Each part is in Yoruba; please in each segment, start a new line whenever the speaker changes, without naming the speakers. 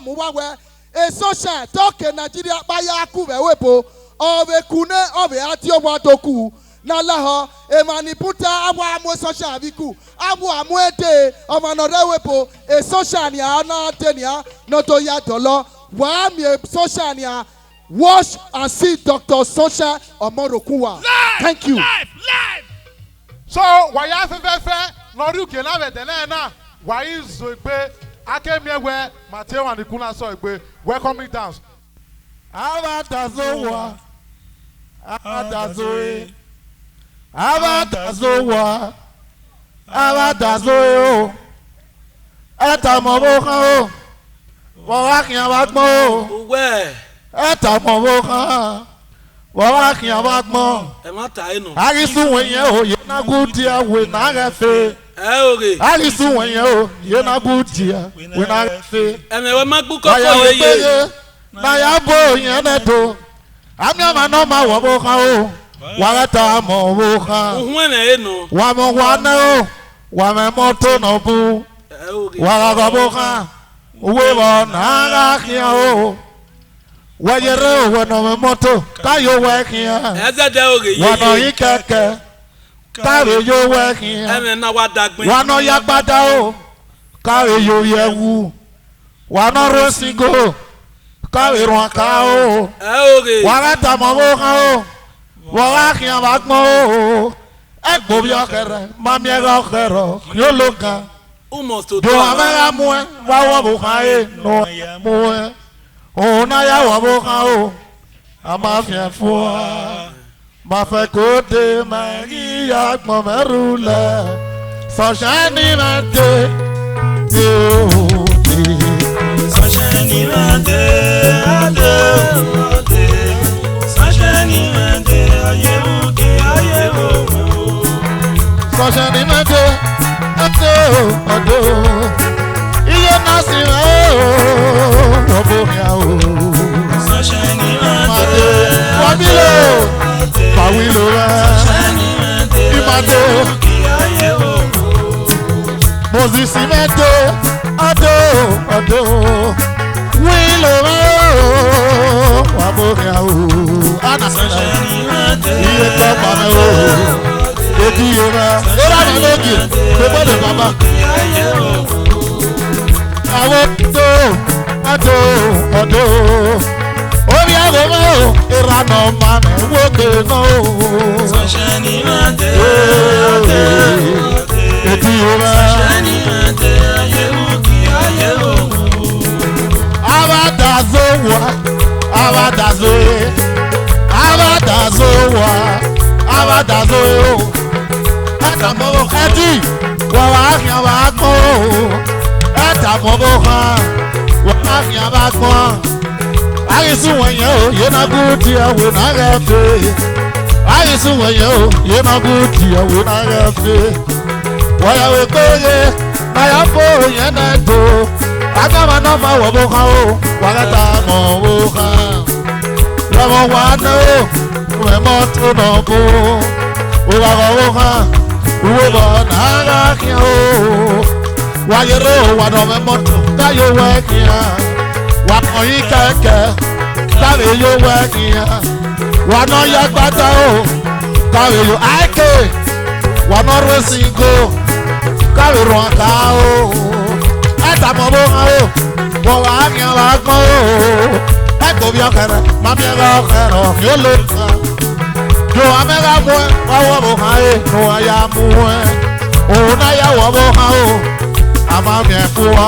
muwawe e social talk Nigeria baya ku be wepo obe kune obe ati obo toku na laho e maniputa awa amu social biku awu amu ede omanore wepo e social ni ana tenia no to ya dolo wa mi social ni watch and see Dr. Social Omorokunwa. Thank you.
Live. So, why you have Noru Kenave Denena? Why is Zoe? I came here where Mateo and the Kuna saw it. Welcome me down.
Abatazowa. Abatazoe. Abatazowa. Abatazoe. Etamoboka. Wawakia Batmo.
Where?
Etamoboka. Wawakia Batmo. Arisu wenye o yena gudia wena fe. Arisu wenye o yena gudia wena fe.
Emewe magbuko ko yeye.
Na ya bo yena do. Amya manoma waboka o. Wagata mo boka.
Uhwene eno.
Wamo wana o. Wame moto no bu. Wagaboka. Uwebo na kia o. Wajere wano moto kayo wekia. Wano ikeke kayo yo wekia. Wano yagbada o kayo yo yewu. Wano rosingo kayo ronka o. Wagata mamoka o. Wagakia bagmo o. Egbo biokere mamiega kero yoloka. Do amega mwe wawa bukae no mwe. Ona ya waboka o amafia fua mafe kote magia gmomerula sashani mate
sashani mate sashani mate ayebuke ayebo
sashani mate ado iye nasi waboka o
sashani mate
wabilo pawilo imate Moses mate ado wilo waboka o ana
sashani mate
iye topa me o eti yora era na logi bebo de baba ado obi agomo irano mane woke no
sashani mate
eti yora
sashani mate ayebuki ayebo
abadazoe atamo eti wa ahia ba ko etamo ha wa ahia ba ko Arisu wenye o yena guti awe na gafe Arisu wenye o yena guti awe na gafe Waya we koye na ya po yena do Agama na ma waboka o wagata mo boka Ramo wana o we moto no bo Uwaboka uwebo na gakia o Wayero wano me moto kayo wekia Wano ikeke Kare yo wekia Wano yagbata o Kare yo aike Wano resingo Kare ronka o Eta mobonga o Wawa akia wakmo o Eko biokere Mamiega okero Yoloka Yo amega mwe Wawa boha e No aya mwe Ona ya waboha o Amamie kuwa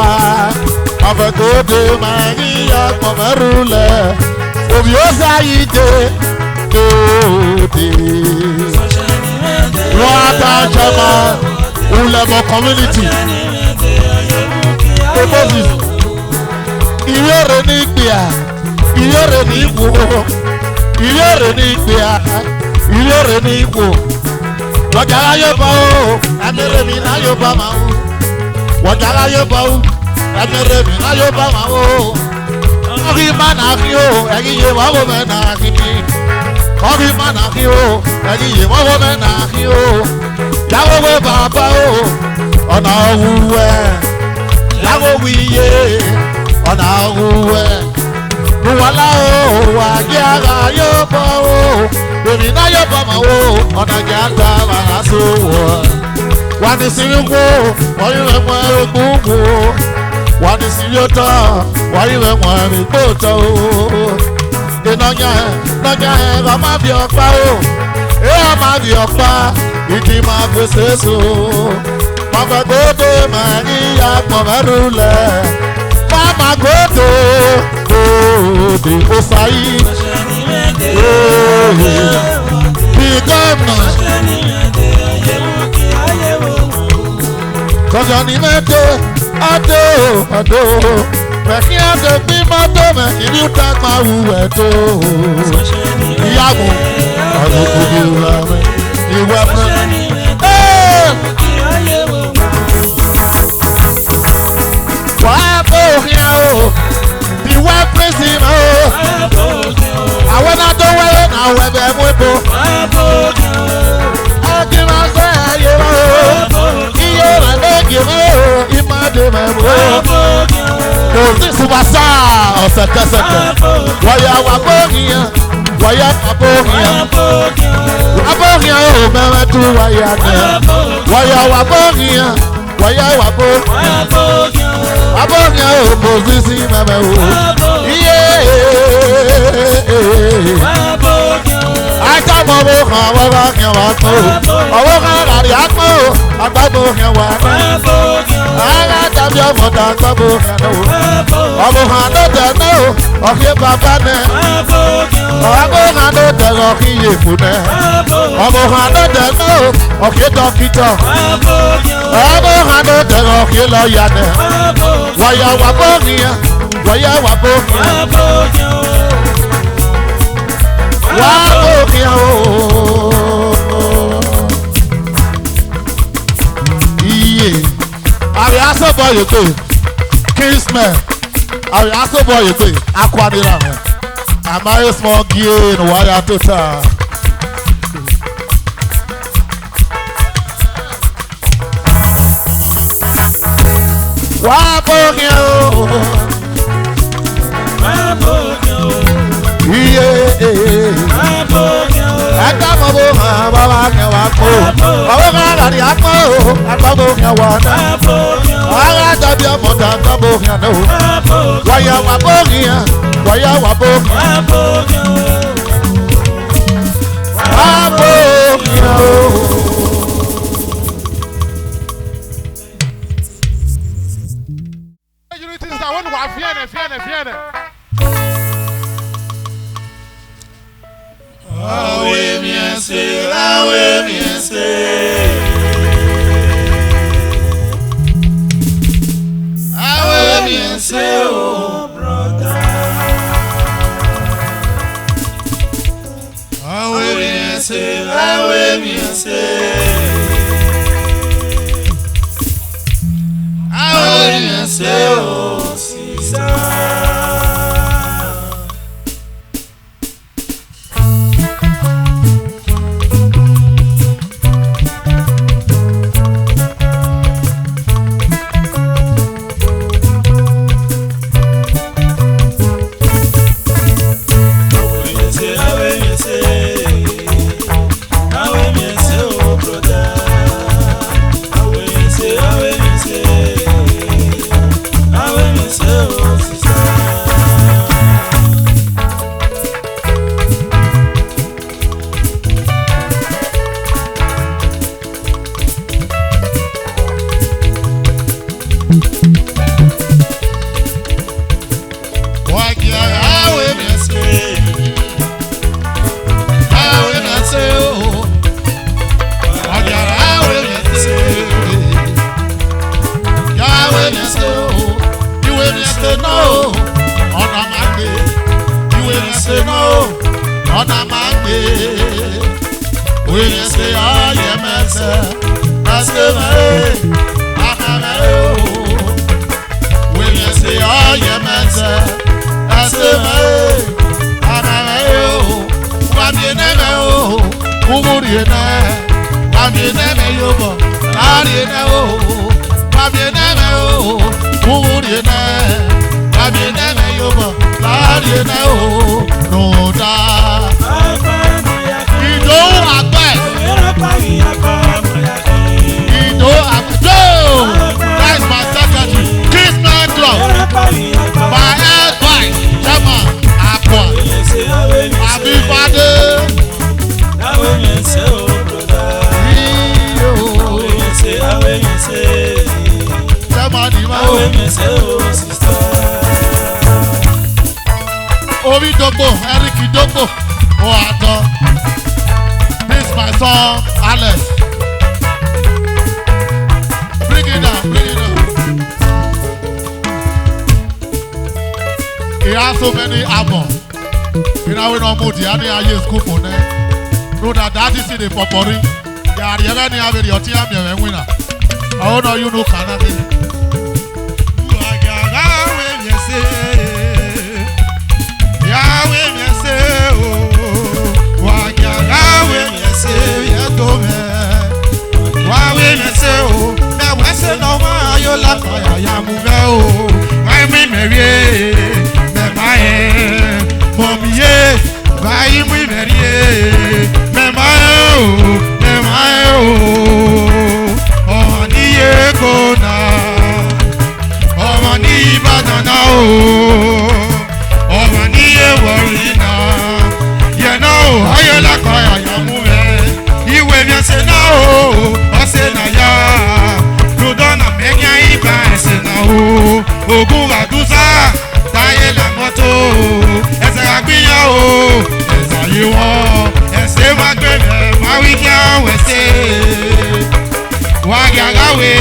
Avekode Maria Komerule Obiosa ide Wata Chama Ulemo community Opposite Iyere ni Ikpia Iyere ni Ikwo Iyere ni Ikpia Iyere ni Ikwo Wajara yoba o Amere mi na yoba ma o Wajara yoba o Amere mi na yoba ma o Kogi manaki o Egiye wawo menaki Kogi manaki o Egiye wawo menaki o Yawo we baba o Ona uwe Yawo wiye ọ̀nà òwúwẹ̀. Nuwala o, wàgíàrà yóò bọ̀ o, bèbí náà yóò bọ̀ mọ̀ o, ọ̀nà jàǹdà màá so wọ̀. Wà ní síríkù, wọ́n yí rẹ̀ mọ́ ẹ̀rọ̀gbọ̀n o, wà ní síríọ́tọ̀, wọ́n yí rẹ̀ mọ́ ẹ̀rọ̀gbọ̀tọ̀ o. Ìnọ̀nyà ẹ̀ bá má bí ọ̀pá o, èyí má bí ọ̀pá, ìdí máa gbèsè so. Màmá gbòdò máa ní àpọ̀ mẹ́rù lẹ̀. Màmá gbòdò òde òsàyí. Bí gómìnà. Sọ̀sọ̀ ní mẹ́tò adó adó. Mẹ̀kí adó bí mọ́tò mẹ̀kí ní ìta máa wúwẹ̀ tó. Ìyàwó ọ̀dọ̀ kùdì ìwà mi. Ìwà mi. Wàá bò hìá o, ìwà pèsè mọ́ o. Àwọn náà tó wẹ́rẹ́ náà wẹ̀bẹ̀ mú ipò. Ẹ̀kí máa fẹ́ ayé mọ́ o. Iye rẹ̀ lẹ́gì mọ́ o. Ìmọ̀dé mọ́ o. Kò sí subasa ọ̀sẹ̀kẹsẹ̀kẹ̀. Wọ̀yà wà bò hìá. Wọ̀yà wà bò hìá. Wà bò hìá o, mẹ́rẹ̀ tún wáyà náà. Wọ̀yà wà bò hìá. Wọ̀yà wà bò hìá. Abonya o posisi mama o. Aja mo bo kan wa wa kan wa ko. Owo kan ra ri apo agbabo kan wa. Ara tabi omo da agbabo kan o. Omo kan do te no o ki baba ne. Omo kan do te o ki yefu ne. Omo kan do te no o ki dokito. Omo kan do te o ki lawyer ne. Waya wa bogia, waya wa bogia, wa bogia o. Iye, ari aso boy you go, Kingsman, ari aso boy you go, Aquadira. Amayo small gain, waya total. Wá bókè o. Wá bókè o. Iye. Wá bókè o. Ẹ̀ka mọ̀ bó hàn bàbá kẹ̀ wá kó. Bàbá kan rà ní apá o. Apá bó kẹ̀ wá náà. Wá bókè o. Ara dàbí ọmọdé apá bó kẹ̀ náà o. Wá bókè o. Wáyà wà bókè yẹn. Wáyà wà bókè. Wá bókè o. Wá bókè o.
Fiene.
Awe miense, awe miense. Awe miense, oh brother. Awe miense, awe miense. Awe miense, oh sister.
Baby, social ni ma o.
Awe mi ẹsẹ̀ o sister.
Orí dogbo, Eric dogbo, o àtọ. This my son Alex. Bring it down, bring it down. He has so many albums. You know we no mood, he only has school for them. No that is in the popori. Yeah, the other have your team and winner. I don't know you know Canada.
Ogun Adusa, táyé la mọ́tò, ẹsẹ̀ àgbéyàn o, ẹsẹ̀ ayé wọn, ẹsẹ̀ máa gbẹ̀rẹ̀, máa wí kí àwọn ẹsẹ̀, wá yàrá wé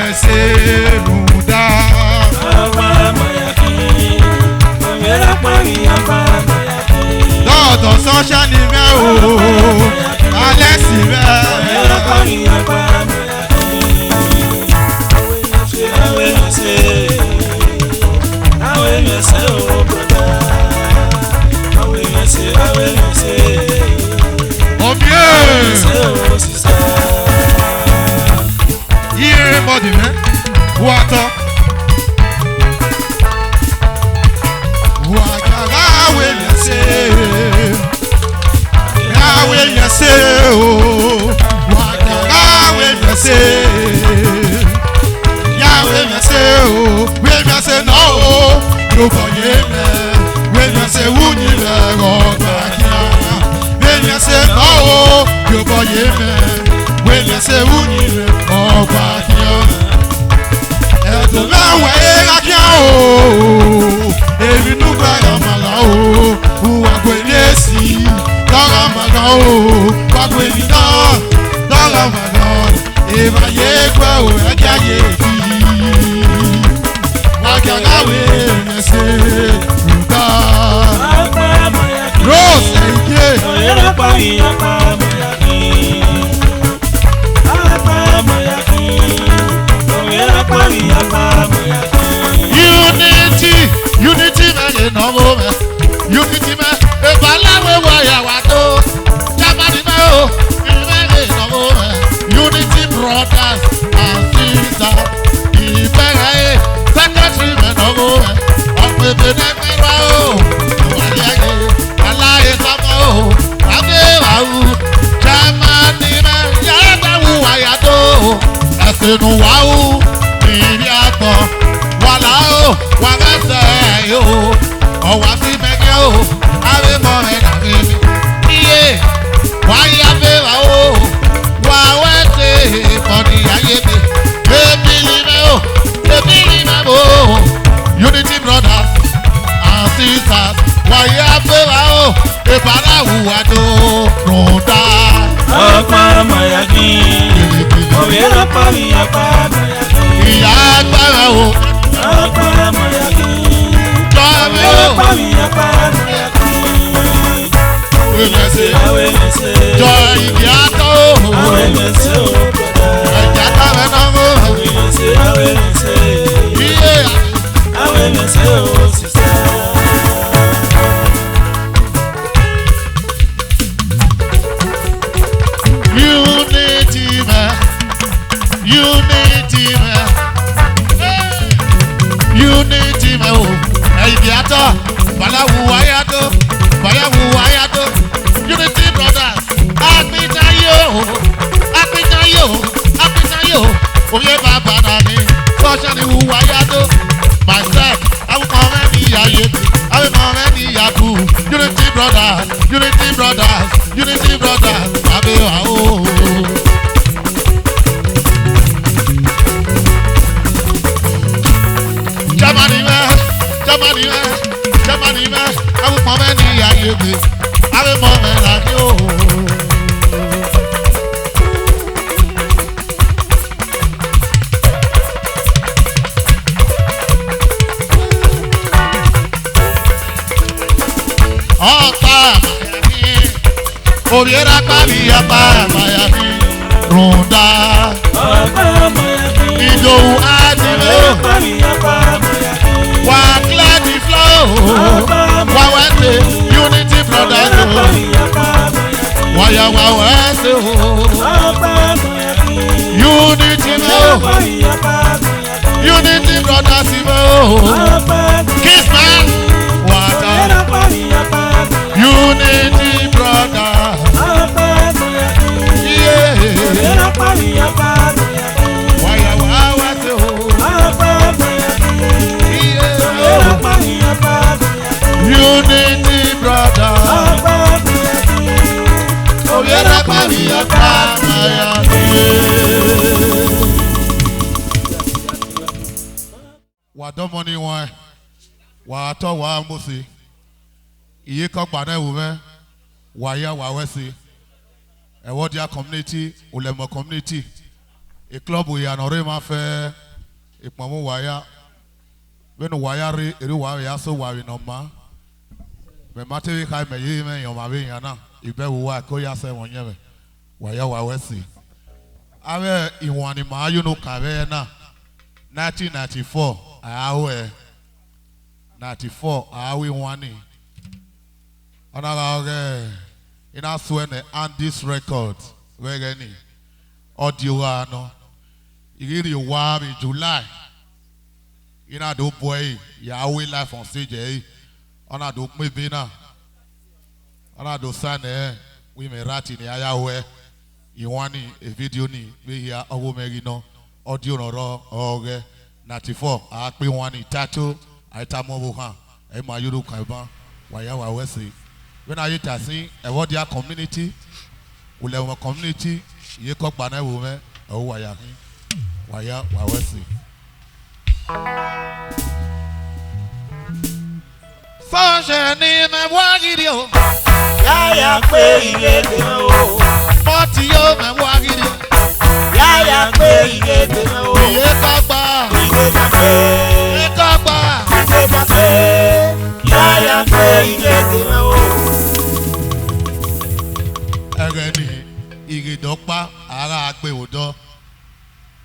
ẹsẹ̀ lùdá. Ọba Mayaki, òmìnira parí ọba Mayaki. Lọ́ọ̀dọ̀ sọ́ṣẹ́ ni mẹ́ o, alẹ́ sì mẹ́. Òmìnira parí ọba Mayaki. Àwẹ̀ ẹsẹ̀. Awe mi ẹsẹ̀ o brother. Awe mi ẹsẹ̀, awe mi ẹsẹ̀. Omi ẹ̀. Awe mi ẹsẹ̀ o sister. Yíyẹ bọ́dì mẹ́, wà tọ́. Wà gàgà awe mi ẹsẹ̀. Awe mi ẹsẹ̀ o. Wà gàgà awe mi ẹsẹ̀. Yàwé mi ẹsẹ̀ o. Wé mi ẹsẹ̀ náà o. Yóò yé mẹ́, wẹ́nyẹ ṣe wúnyí lẹ̀ ọgbà kíá. Wẹ́nyẹ ṣe náà o, yóò yé mẹ́, wẹ́nyẹ ṣe wúnyí lẹ̀ ọgbà kíá. Ẹ̀dùn mẹ́wàá ẹ̀rá kíá o, èmi núgbà yàmàlà o, wàgbé lẹ́sì lọ́rọ̀ màgà o, wàgbé nìyà lọ́rọ̀ màgà o, ìbàyè gbẹ́ o, ẹ̀jẹ̀ yé fi. Wagagawe mese ruta. Rose eke. Oyera pari apa Mayaki. Apa Mayaki. Oyera pari apa Mayaki. Unity me no mo me. Unity me e balawe wa ya wa to. Jamani me o. Me no mo me. Unity brothers and sisters. Ibere secretary me no mo me. Ope be na mera o. Waliage alaye sama o. Ade wa u. Jamani me ya da wu wa ya to. Esenu wa u. Iri ato. Wala o. Wa se yo. O wa si me ke o. Ave mo me na mi. Iye. Wa ya be wa o. Wa we se oni aye me. Ebili me o. Ebili me o. Unity brothers and sisters. Wa ya be wa o. Ebara huwa do. Ronda. Apa Mayaki. Oyera pari apa Mayaki.
Ìyá agbára o.
Apa Mayaki.
Jọ́mi o.
Oyera pari apa Mayaki.
Ìrẹsì. Jọ ìdí àtọ́ o. Ẹ̀jẹ̀ àtàwẹ̀ náà mọ̀. Iye. Unity man. Unity man. Unity man o. Ẹ̀jẹ̀ àtọ́. Bàláwù wáyàtọ̀. Bàláwù wáyàtọ̀. Unity brothers. Apitayo. Apitayo. Apitayo. Oye bàbá nani. Sọ́ṣà ni wù wáyàtọ̀. Myself. Àwọn ọmọ ẹni yàyé. Àwọn ọmọ ẹni yàtọ̀. Unity brothers. Unity brothers. Unity brothers. Àbẹ̀ wà o.
Germany man, I will come and hear you. I will come like you. Obiera Pavia Pavia Ronda Ido Adime Wakla the flow Wawete Unity Brothers Waya Wawete Unity Brothers Kiss man Wata Unity Brothers Unity brother. Oh yeah, Maria, what do money why? What to wa musi? Iye kan pa na wo me. Wa ya wa wesi. E wo dia community, ulemo community. E club we anore ma fe e pomo wa ya. When wire eri wa ya so wa we no ma. Me mate kai me yi me yo ma be yan na ibe wo wa ko ya se won yen wa ya wa wesi awe iwani ma you no ka be na 1994 awe 94 awe wani ona ga oge ina swene and this record we gani audio ano igiri wa bi July ina do boy ya we live on stage ona do maybe na ona do sane we me rati ni ayawe iwani a video ni we here owo meri no audio ro oge 94 a pe wani tattoo aitamo bo han e ma yuru kan ba wa ya wa wesi when are you tasing e what their community ule wo community ye ko gba na wo me o wa ya wa wesi Fọ́nṣẹ́ ni mẹ́wàá gidi o.
Yáyà pé ìrètè o.
Mọ́tì yóò mẹ́wàá gidi o.
Yáyà pé ìrètè o.
Iye kọ́gbà.
Ìrètè pé.
Iye kọ́gbà.
Ìrètè pé. Yáyà pé ìrètè o.
Ẹ̀rẹ̀ ni ìrìndọ́pá ara àgbẹ̀ òdọ́.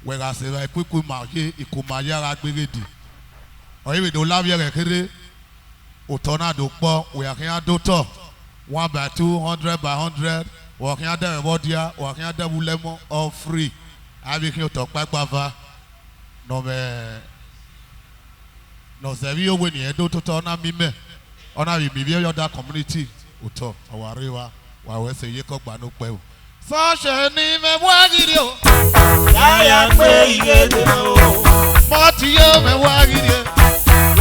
Wẹ̀rẹ̀ àṣẹ̀rẹ̀ ìpínkù máa ṣe ìkùmáyára gbérédì. Ọ̀yẹ́rìndò lábẹ́ rẹ̀ kéré. Tornado po we are here do to 1 by 200 by 100 working at the bodia working at the lemon all free I be here talk back bava no me no servio when you do to na mi me ona bi bi other community uto our river wa we say ye ko gba no pe o so se ni me wa gidi o
ya pe iye de o
mo ti yo me wa gidi o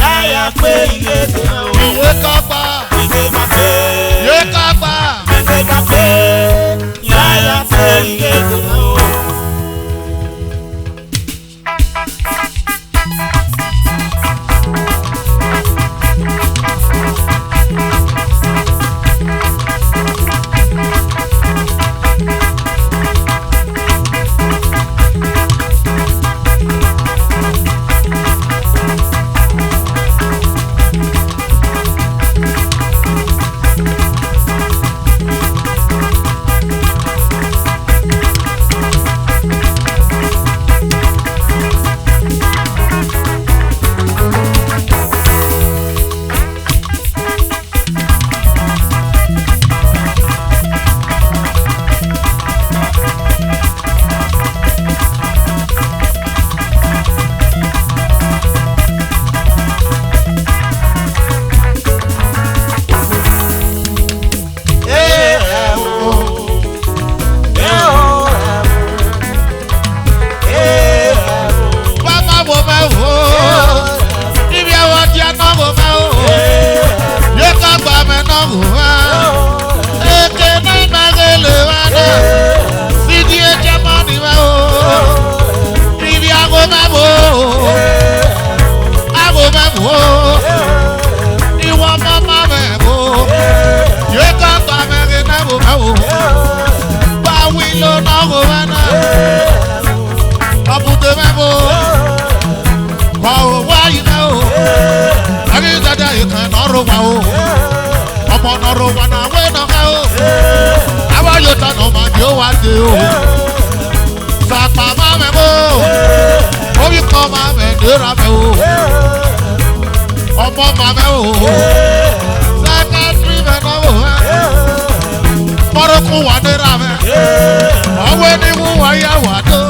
Yáyà pé ìrètè o.
Iye kọ́gbà.
Ìgbé máa pé.
Iye kọ́gbà.
Ìgbé máa pé. Yáyà pé ìrètè o.
wá dé o. Sàpà máa mẹ́ mọ́. Omi kan máa mẹ́ dèrà mẹ́ o. Ọmọ máa mẹ́ o. Sẹ́kẹ́tìrì mẹ́ náà wò mẹ́. Mọ́rọ́kùn wà dèrà mẹ́. Ọwọ́ ẹni mú wáyà wà tó.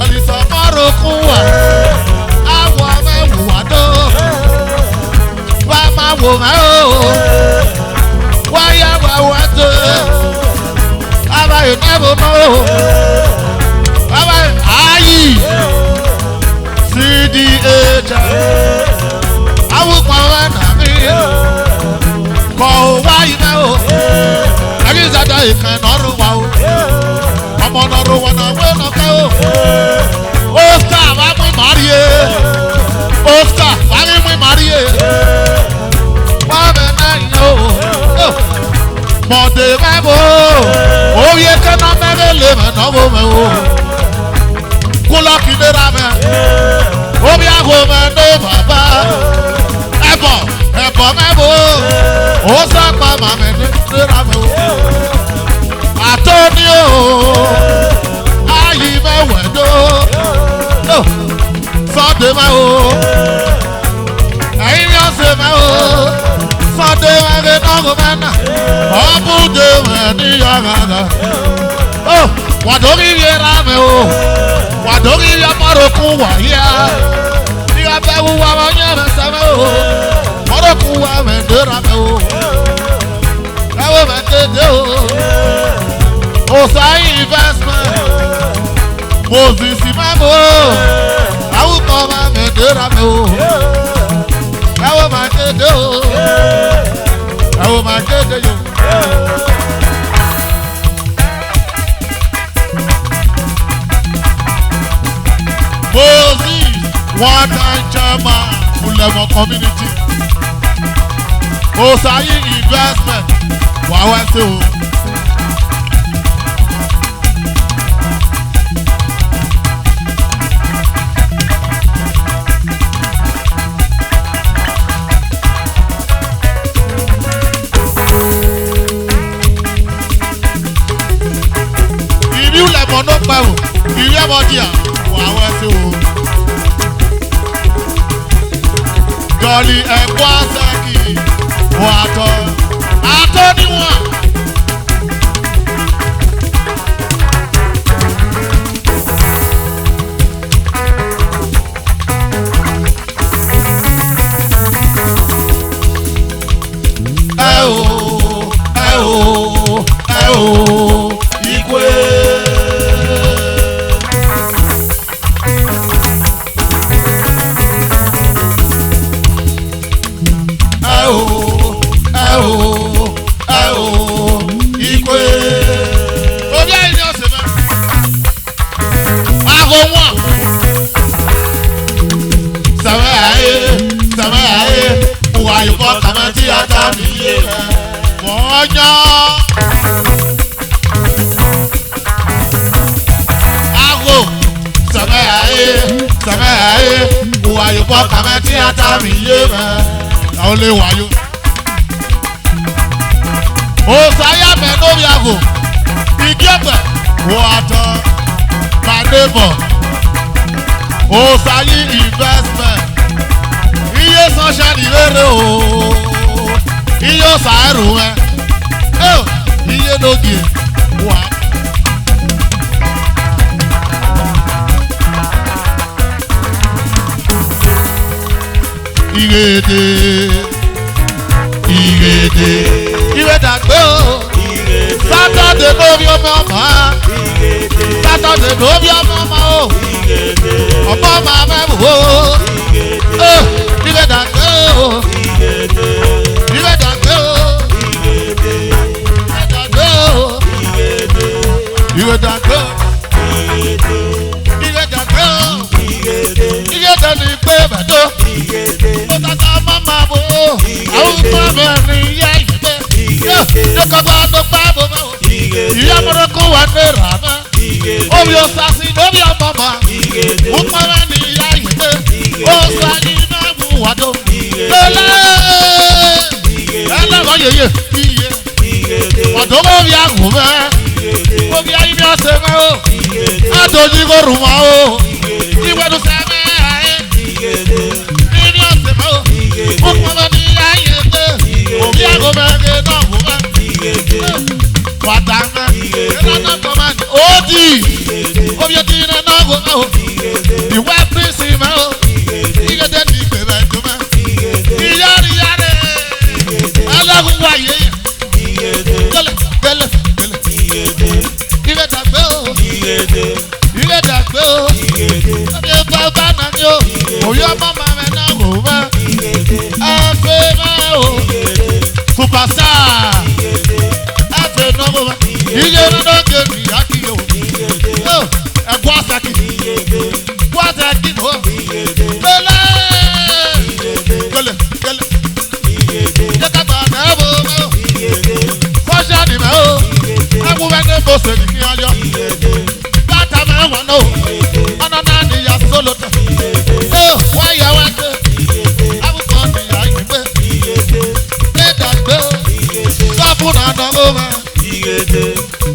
Ẹ̀lìsọ̀ mọ́rọ́kùn wà. Àwọ̀ mẹ́wù wà tó. Wá máa wò mẹ́ o. Wáyà wà wà tó. Abayo never know. Abayo ayi. CDH. Awu kwawa na mi. Ko wa ina o. Agi zada ikan noru wa o. Ọmọ noru wa na we no ka o. Oscar wa mu Marie. Oscar wa mu Marie. Wa be na yo. Mọ̀dé mẹ́bò, òye kẹ́nà mẹ́rẹ́ lè mẹ́nà wò mẹ́ o. Kúlọ́ọ̀kì lera mẹ́, omi àgò mẹ́nà bàbá. Ẹ̀bọ̀ mẹ́bò, ó sàpà màmẹ́ lera mẹ́ o. Àtọ́ni o, ayì mẹ́wẹ̀dó. Sọ́dé mẹ́ o, ẹ̀yin yọ̀ ṣe mẹ́ o. Sọ́dé mẹ́rẹ́ nọ́gùn mẹ́nà. Ọbúdé mẹ́ ní yàrá. Wàdórí yẹ rámẹ́ o. Wàdórí yẹ mọ́rọ̀kún wáyà. Ní abẹ́wò wa wọ́n yẹ mẹ́ sẹ́mẹ́ o. Mọ́rọ̀kún wa mẹ́ dé rámẹ́ o. Ẹ̀wọ̀n mẹ́ dédé o. Òsàyí investment. Moses mẹ́mọ́. Àwùkọ́ wa mẹ́ dé rámẹ́ o. Ẹ̀wọ̀n mẹ́ dédé o. Ẹ̀wọ̀n mẹ́ dédé yo. Moses, one time chairman, Ulemo community. Osayi investment, wàá ṣe o. Ulemo no pẹ́ o, ìyẹ́ mọ́ díà, wàá ṣe o. Jọ̀lì ẹ̀kọ́ àṣẹ́kì, wọ́n àtọ́ níwọ̀n. Igwe. Igwe. Obi ayi ni ọsẹ mẹ. Ago wọn. Sàmẹ́ ayé, wà yìnbọn kàmẹ́ tí a ta nìyé rẹ̀. Mọ̀ọ́yán. Ago. Sàmẹ́ ayé, wà yìnbọn kàmẹ́ tí a ta nìyé rẹ̀. Àwọn olè wáyó. Osaya mẹ́ lórí ago. Igi ọ̀gbẹ̀ wọ́n àtọ̀ my neighbor. Osayi investment. Iye sunshine ìrere o. Iye ọ̀sàárù ẹ̀. Iye lóge wà. Ìrèdè. Ìrèdàgbé o. Sátọ̀dé lórí ọmọ ọmọ. Sátọ̀dé lórí ọmọ ọmọ o. Ọmọ ọmọ mẹ́wò o. Ìrèdàgbé o. Ìrèdàgbé o. Ìrèdàgbé o. Ìrèdàgbé o. Ìrèdàgbé o. Ìrèdè ní pé bẹ̀dọ̀. Ó tata mọ́mọ́ bò ó. Àwọn ọmọ mi ní yẹ́ ìgbẹ́. Dọ́kọ̀gbọ́ àgbọ̀gbọ́ bò bò. Ìyá mọ̀rọ̀kọ̀ wà ní ìrànà. Omi ọ̀sàsì lórí ọmọ mọ̀. Ó pẹ́rẹ́ ní ìyá ìgbẹ́. Ó sàní náà mú wàdó. Ẹlẹ́wọ̀n yẹyẹ. Wàdó wọ́n rí àgùn mẹ́. Obi ayi mi ose me o. Adoji go ruma o. Iwe du se me aye. Mi ose me o. Okuma ni aye te. Obi ago me ge no go me. Watanga. Ena na go man. Odi. Obi ti na na go me o. Iwe prisi me o. Ige de ni pe be do me. Iyari yare. Alagun wa ye. Gele gele gele. Ige dagbe o. Ige dagbe o. Obi baba na ni o. Oyo mama me na go me. Afe me o. Superstar. Afe no go me. Ige no no ge mi aki o. Oh, e gwa saki. Gwa saki no. Gele. Gele gele. Jeka ba na bo me o. Kosha ni me o. Awu we ne bo se ni ayo. Bata me wa no. Ana na ni ya solo ta. Oh, why ya wa ke. Awu ko ni ya igbe. E da gbe o. Sabu na do go me.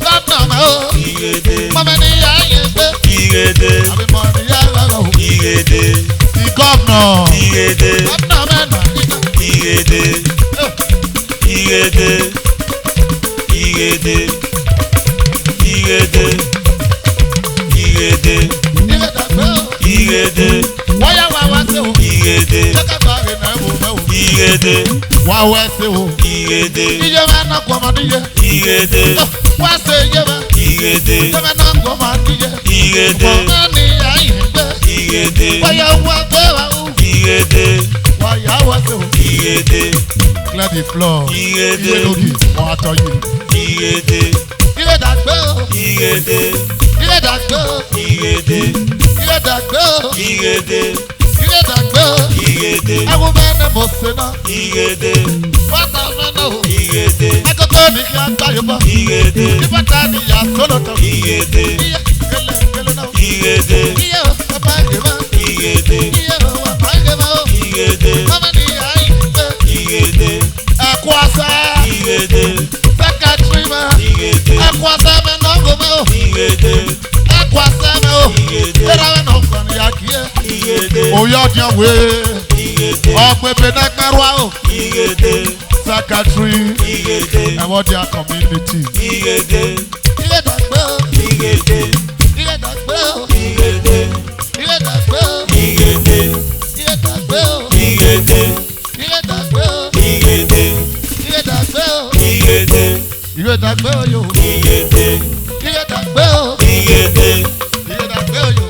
Gabna me o. Mama ni ya igbe. Abi mo ni ya wa o. The governor. Governor me na igbe. Ige dagbe o. Waya wa wa se o. Jeka ba re na wo me o. Wa wa se o. Iye me na ko ma ni ye. Wa se ye ma. Iye me na ko ma ni ye. Ko ma ni ayi gbe. Waya wa se wa o. Waya wa se o. Clear the floor. Iye logi. Wọ́n á tọ́ yìí. Ige dagbe o. Ige dagbe o. Ige dagbe o. Ige dagbe o. Awo bẹ́ẹ̀ ni mo ṣe náà. Wọ́tà mẹ́nà o. Akókó ni kí á gbá yóò bọ̀. Ìbátá ni ìyá sólò tán. Iye kele kele náà. Iye o, ọba ìgbé mọ́. Iye o, ọba ìgbé mọ́ o. Mama ni ìyá ìgbé. Ẹ̀kú ọ̀sẹ̀. Secretary ma. Ẹ̀kú ọ̀sẹ̀ mi náà gò mọ́ o. Ẹ̀kú ọ̀sẹ̀ mi o. Ẹ̀rọ mi náà kàn ní àkíyè. Oyè ọ̀dìyàn wé. Ọ̀pẹ̀pẹ̀ náà gbẹ́rù wa o. Secretary. Ẹ̀wọ̀n di a community. Ige dagbe o. Ige dagbe o. Ige dagbe o. Ige dagbe o. Ige dagbe o. Ige dagbe o yo. Ige dagbe o. Ige dagbe o yo.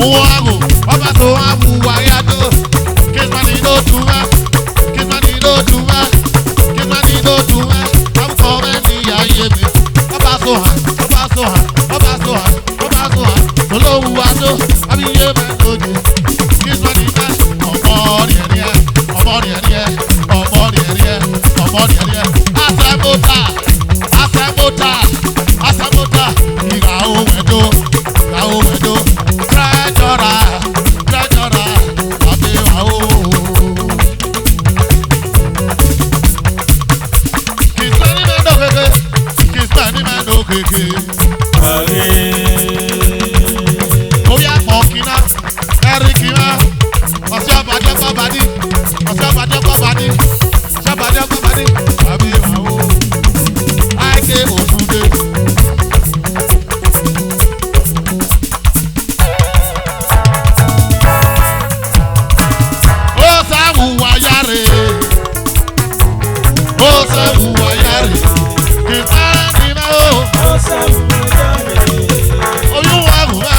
Owago, ọba tó wá wù wáyà tó. wùwà yáre. Ó ṣe wùwà yáre. Kìtà ni mẹ́ o. Oyún wa wùwà.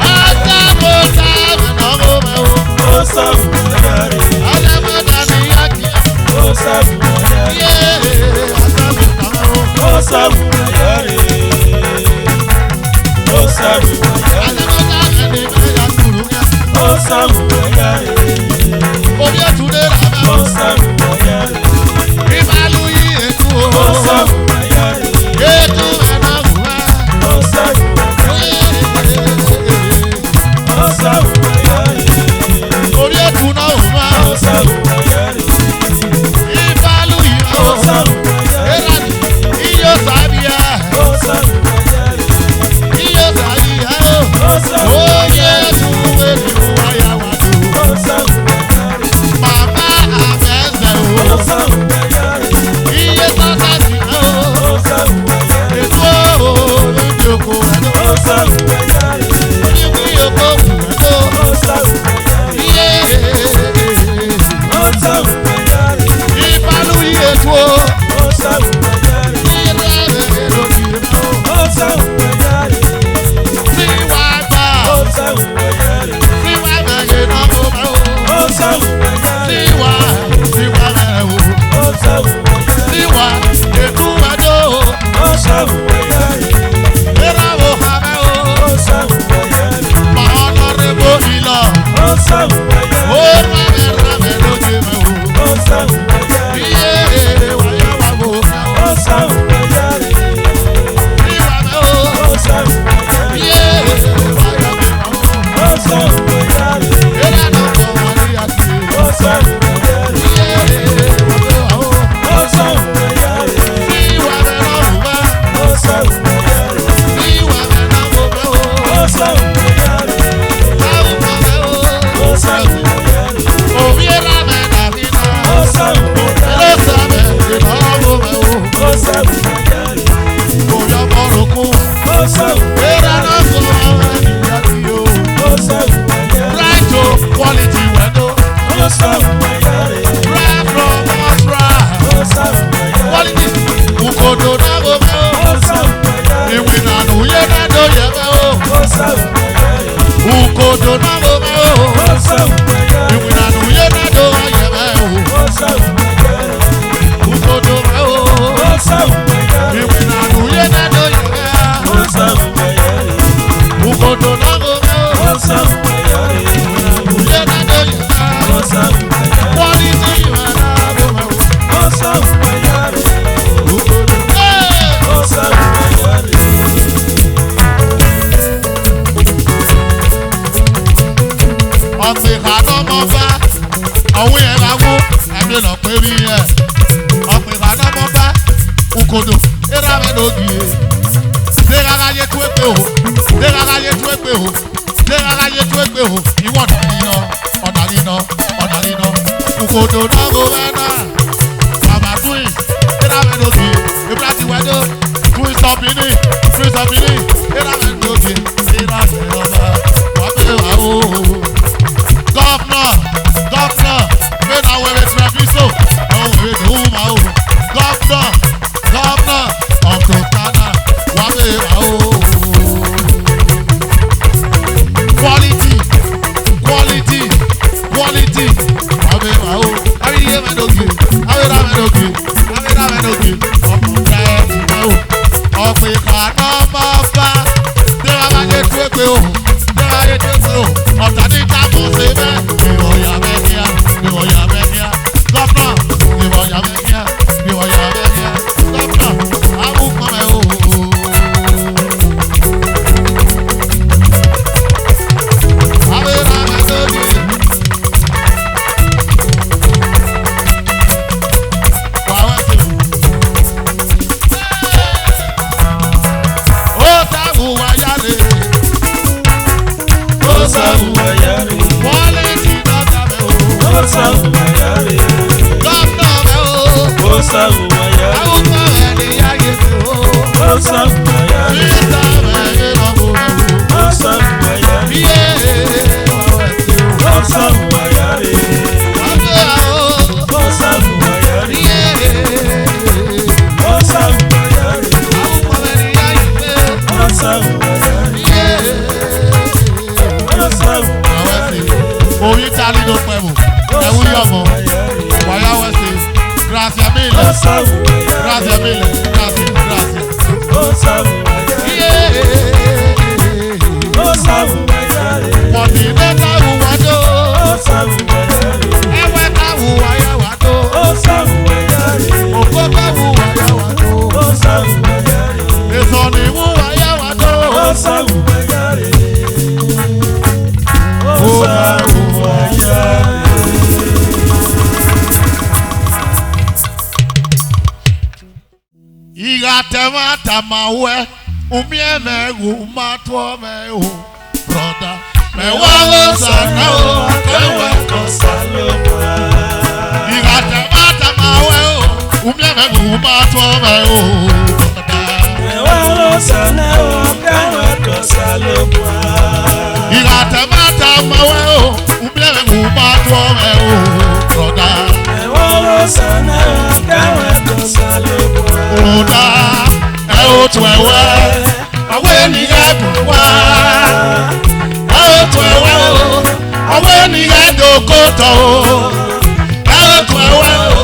Ajá kò sábẹ̀ náà ó mẹ́ o. Alẹ́ mọ́ dání yákì. Yé àtàbí náà o. Alẹ́ mọ́ dání ní mẹ́yà kúrú yá. Orí ètùdé rà mẹ́ o. Ìbálú yí ètù o. Ètù ẹ̀ náà wùwà. Orí ètù náà wùwà. Ìbálú yí o. Èrà iye sàbíà. Iye sàbíà o. Oye ètù ètù wáyà wà tó. Màmá àbẹ̀sẹ̀ o. Iye sàbíà o. Ètò olóńgbò kò wẹ̀dọ̀. Oníwìyí kò kù wẹ̀dọ̀. Iye ìbálú yí ètò o. Ìrẹ̀lẹ̀ lórí ètò. Tiwa gbà. Tiwa gbẹ̀yẹ̀ náà kò mẹ́ o. Tiwa rẹ̀ o. Tiwa ètò wẹ̀dọ̀ o. Ìràwọ̀ hàmẹ́ o. Ma honorable ìlọ. Ó rẹ̀ lójú mẹ́ o. Iye wáyà wà wò mẹ́ o. Tiwa mẹ́ o. Iye wáyà mẹ́ o. Ìlànà kò wà ní àti. Iye wáyà wà o. Tiwa mẹ́ náà wò mẹ́. Tiwa mẹ́ náà wò mẹ́ o. Táwọn mọ̀ mẹ́ o. Òwúyẹ́rà mẹ́ nàbí náà. Ẹlẹ́sà mẹ́ ìnáwó mẹ́ o. Kò yọ bọ́ọ̀rù kú. Ìlànà kò wà ní àti o. Right to quality wedo. Right from Masra. Quality. Ukodo na go me o. Iwi na nu ye na do ye me o. Ukodo na go me o. Iwi na nu ye na do ye me o. Ukodo me o. Iwi na nu ye na do ye me o. Ukodo na go me o. Ye na do ye me o. Quality we na go me o. Ukodo. Hey! Ọ̀pẹ̀ ìkànnà mọ́ bá ọ̀hún yẹn bá wó ẹ̀mí lọ pé rí ẹ̀. Ọ̀pẹ̀ ìkànnà mọ́ bá ukodo ẹ̀rọ mi lòdì ẹ̀. Ṣé rárá yẹ tó ẹgbẹ́ o? Ṣé rárá yẹ tó ẹgbẹ́ o? Ṣé rárá yẹ tó ẹgbẹ́ o? Ìwọ ọ̀nà nínà. Ukodo náà kò wẹ́ náà. Bàbá twin ẹ̀rọ mi lòdì ìbúra ti wẹ́ dó. Twin sọ̀bìnì ẹ̀rọ mi lòdì ìrọ̀ ṣẹ̀ ọba wà pé wà ó. Governor, when I wear a trapiso, oh, with the woman, oh, governor of Toscana, whatever, oh, quality, whatever, oh, I mean, yeah, man, okay, ọ̀pọ̀ ìkànnà máa bá tẹ́lá yé tó ẹgbẹ́ o tẹ́lá yé tó ẹgbẹ́ o ọ̀tá ní táàmù ṣe bẹ́ẹ̀ ìwọ̀yà mẹ́kíá gọ́fúnà ìwọ̀yà mẹ́kíá gọ́fúnà àwùkọ́ mẹ́ o. Abẹ́rẹ́ àmẹ́tọ́bí. Wàá sí. level. Ewu yomo. Waya wese. Gracias mille. Gracias mille. Gracias. Mọ̀tìlẹ́ta wùwádó. Ẹ̀wẹ̀ta wùwáyà wádó. Òkókó wùwáyà wádó. Èsọ̀nì wùwáyà wádó. Ìgbà tẹ̀mátà máa wẹ̀, omi ẹ̀mẹ̀rù máa tọ́ mẹ́ o, broda. Mẹ̀wá ló sànà o, kẹwẹ́ kọ sálọ́mù. Ìgbà tẹ̀mátà máa wẹ̀ o, omi ẹ̀mẹ̀rù máa tọ́ mẹ́ o, broda.
Mẹ̀wá ló sànà o, kẹwẹ́ kọ sálọ́mù.
Ìgbà tẹ̀mátà máa wẹ̀ o, omi ẹ̀mẹ̀rù máa tọ́ mẹ́ o, broda.
Mẹ̀wá ló sànà o, kẹwẹ́ kọ sálọ́mù.
Broda, ẹ ó tún ẹ wẹ́, àwọn ènìyàn dùn wá. Ẹ ó tún ẹ wẹ́ o, àwọn ènìyàn dòkó tọ̀ o. Ẹ ó tún ẹ wẹ́ o,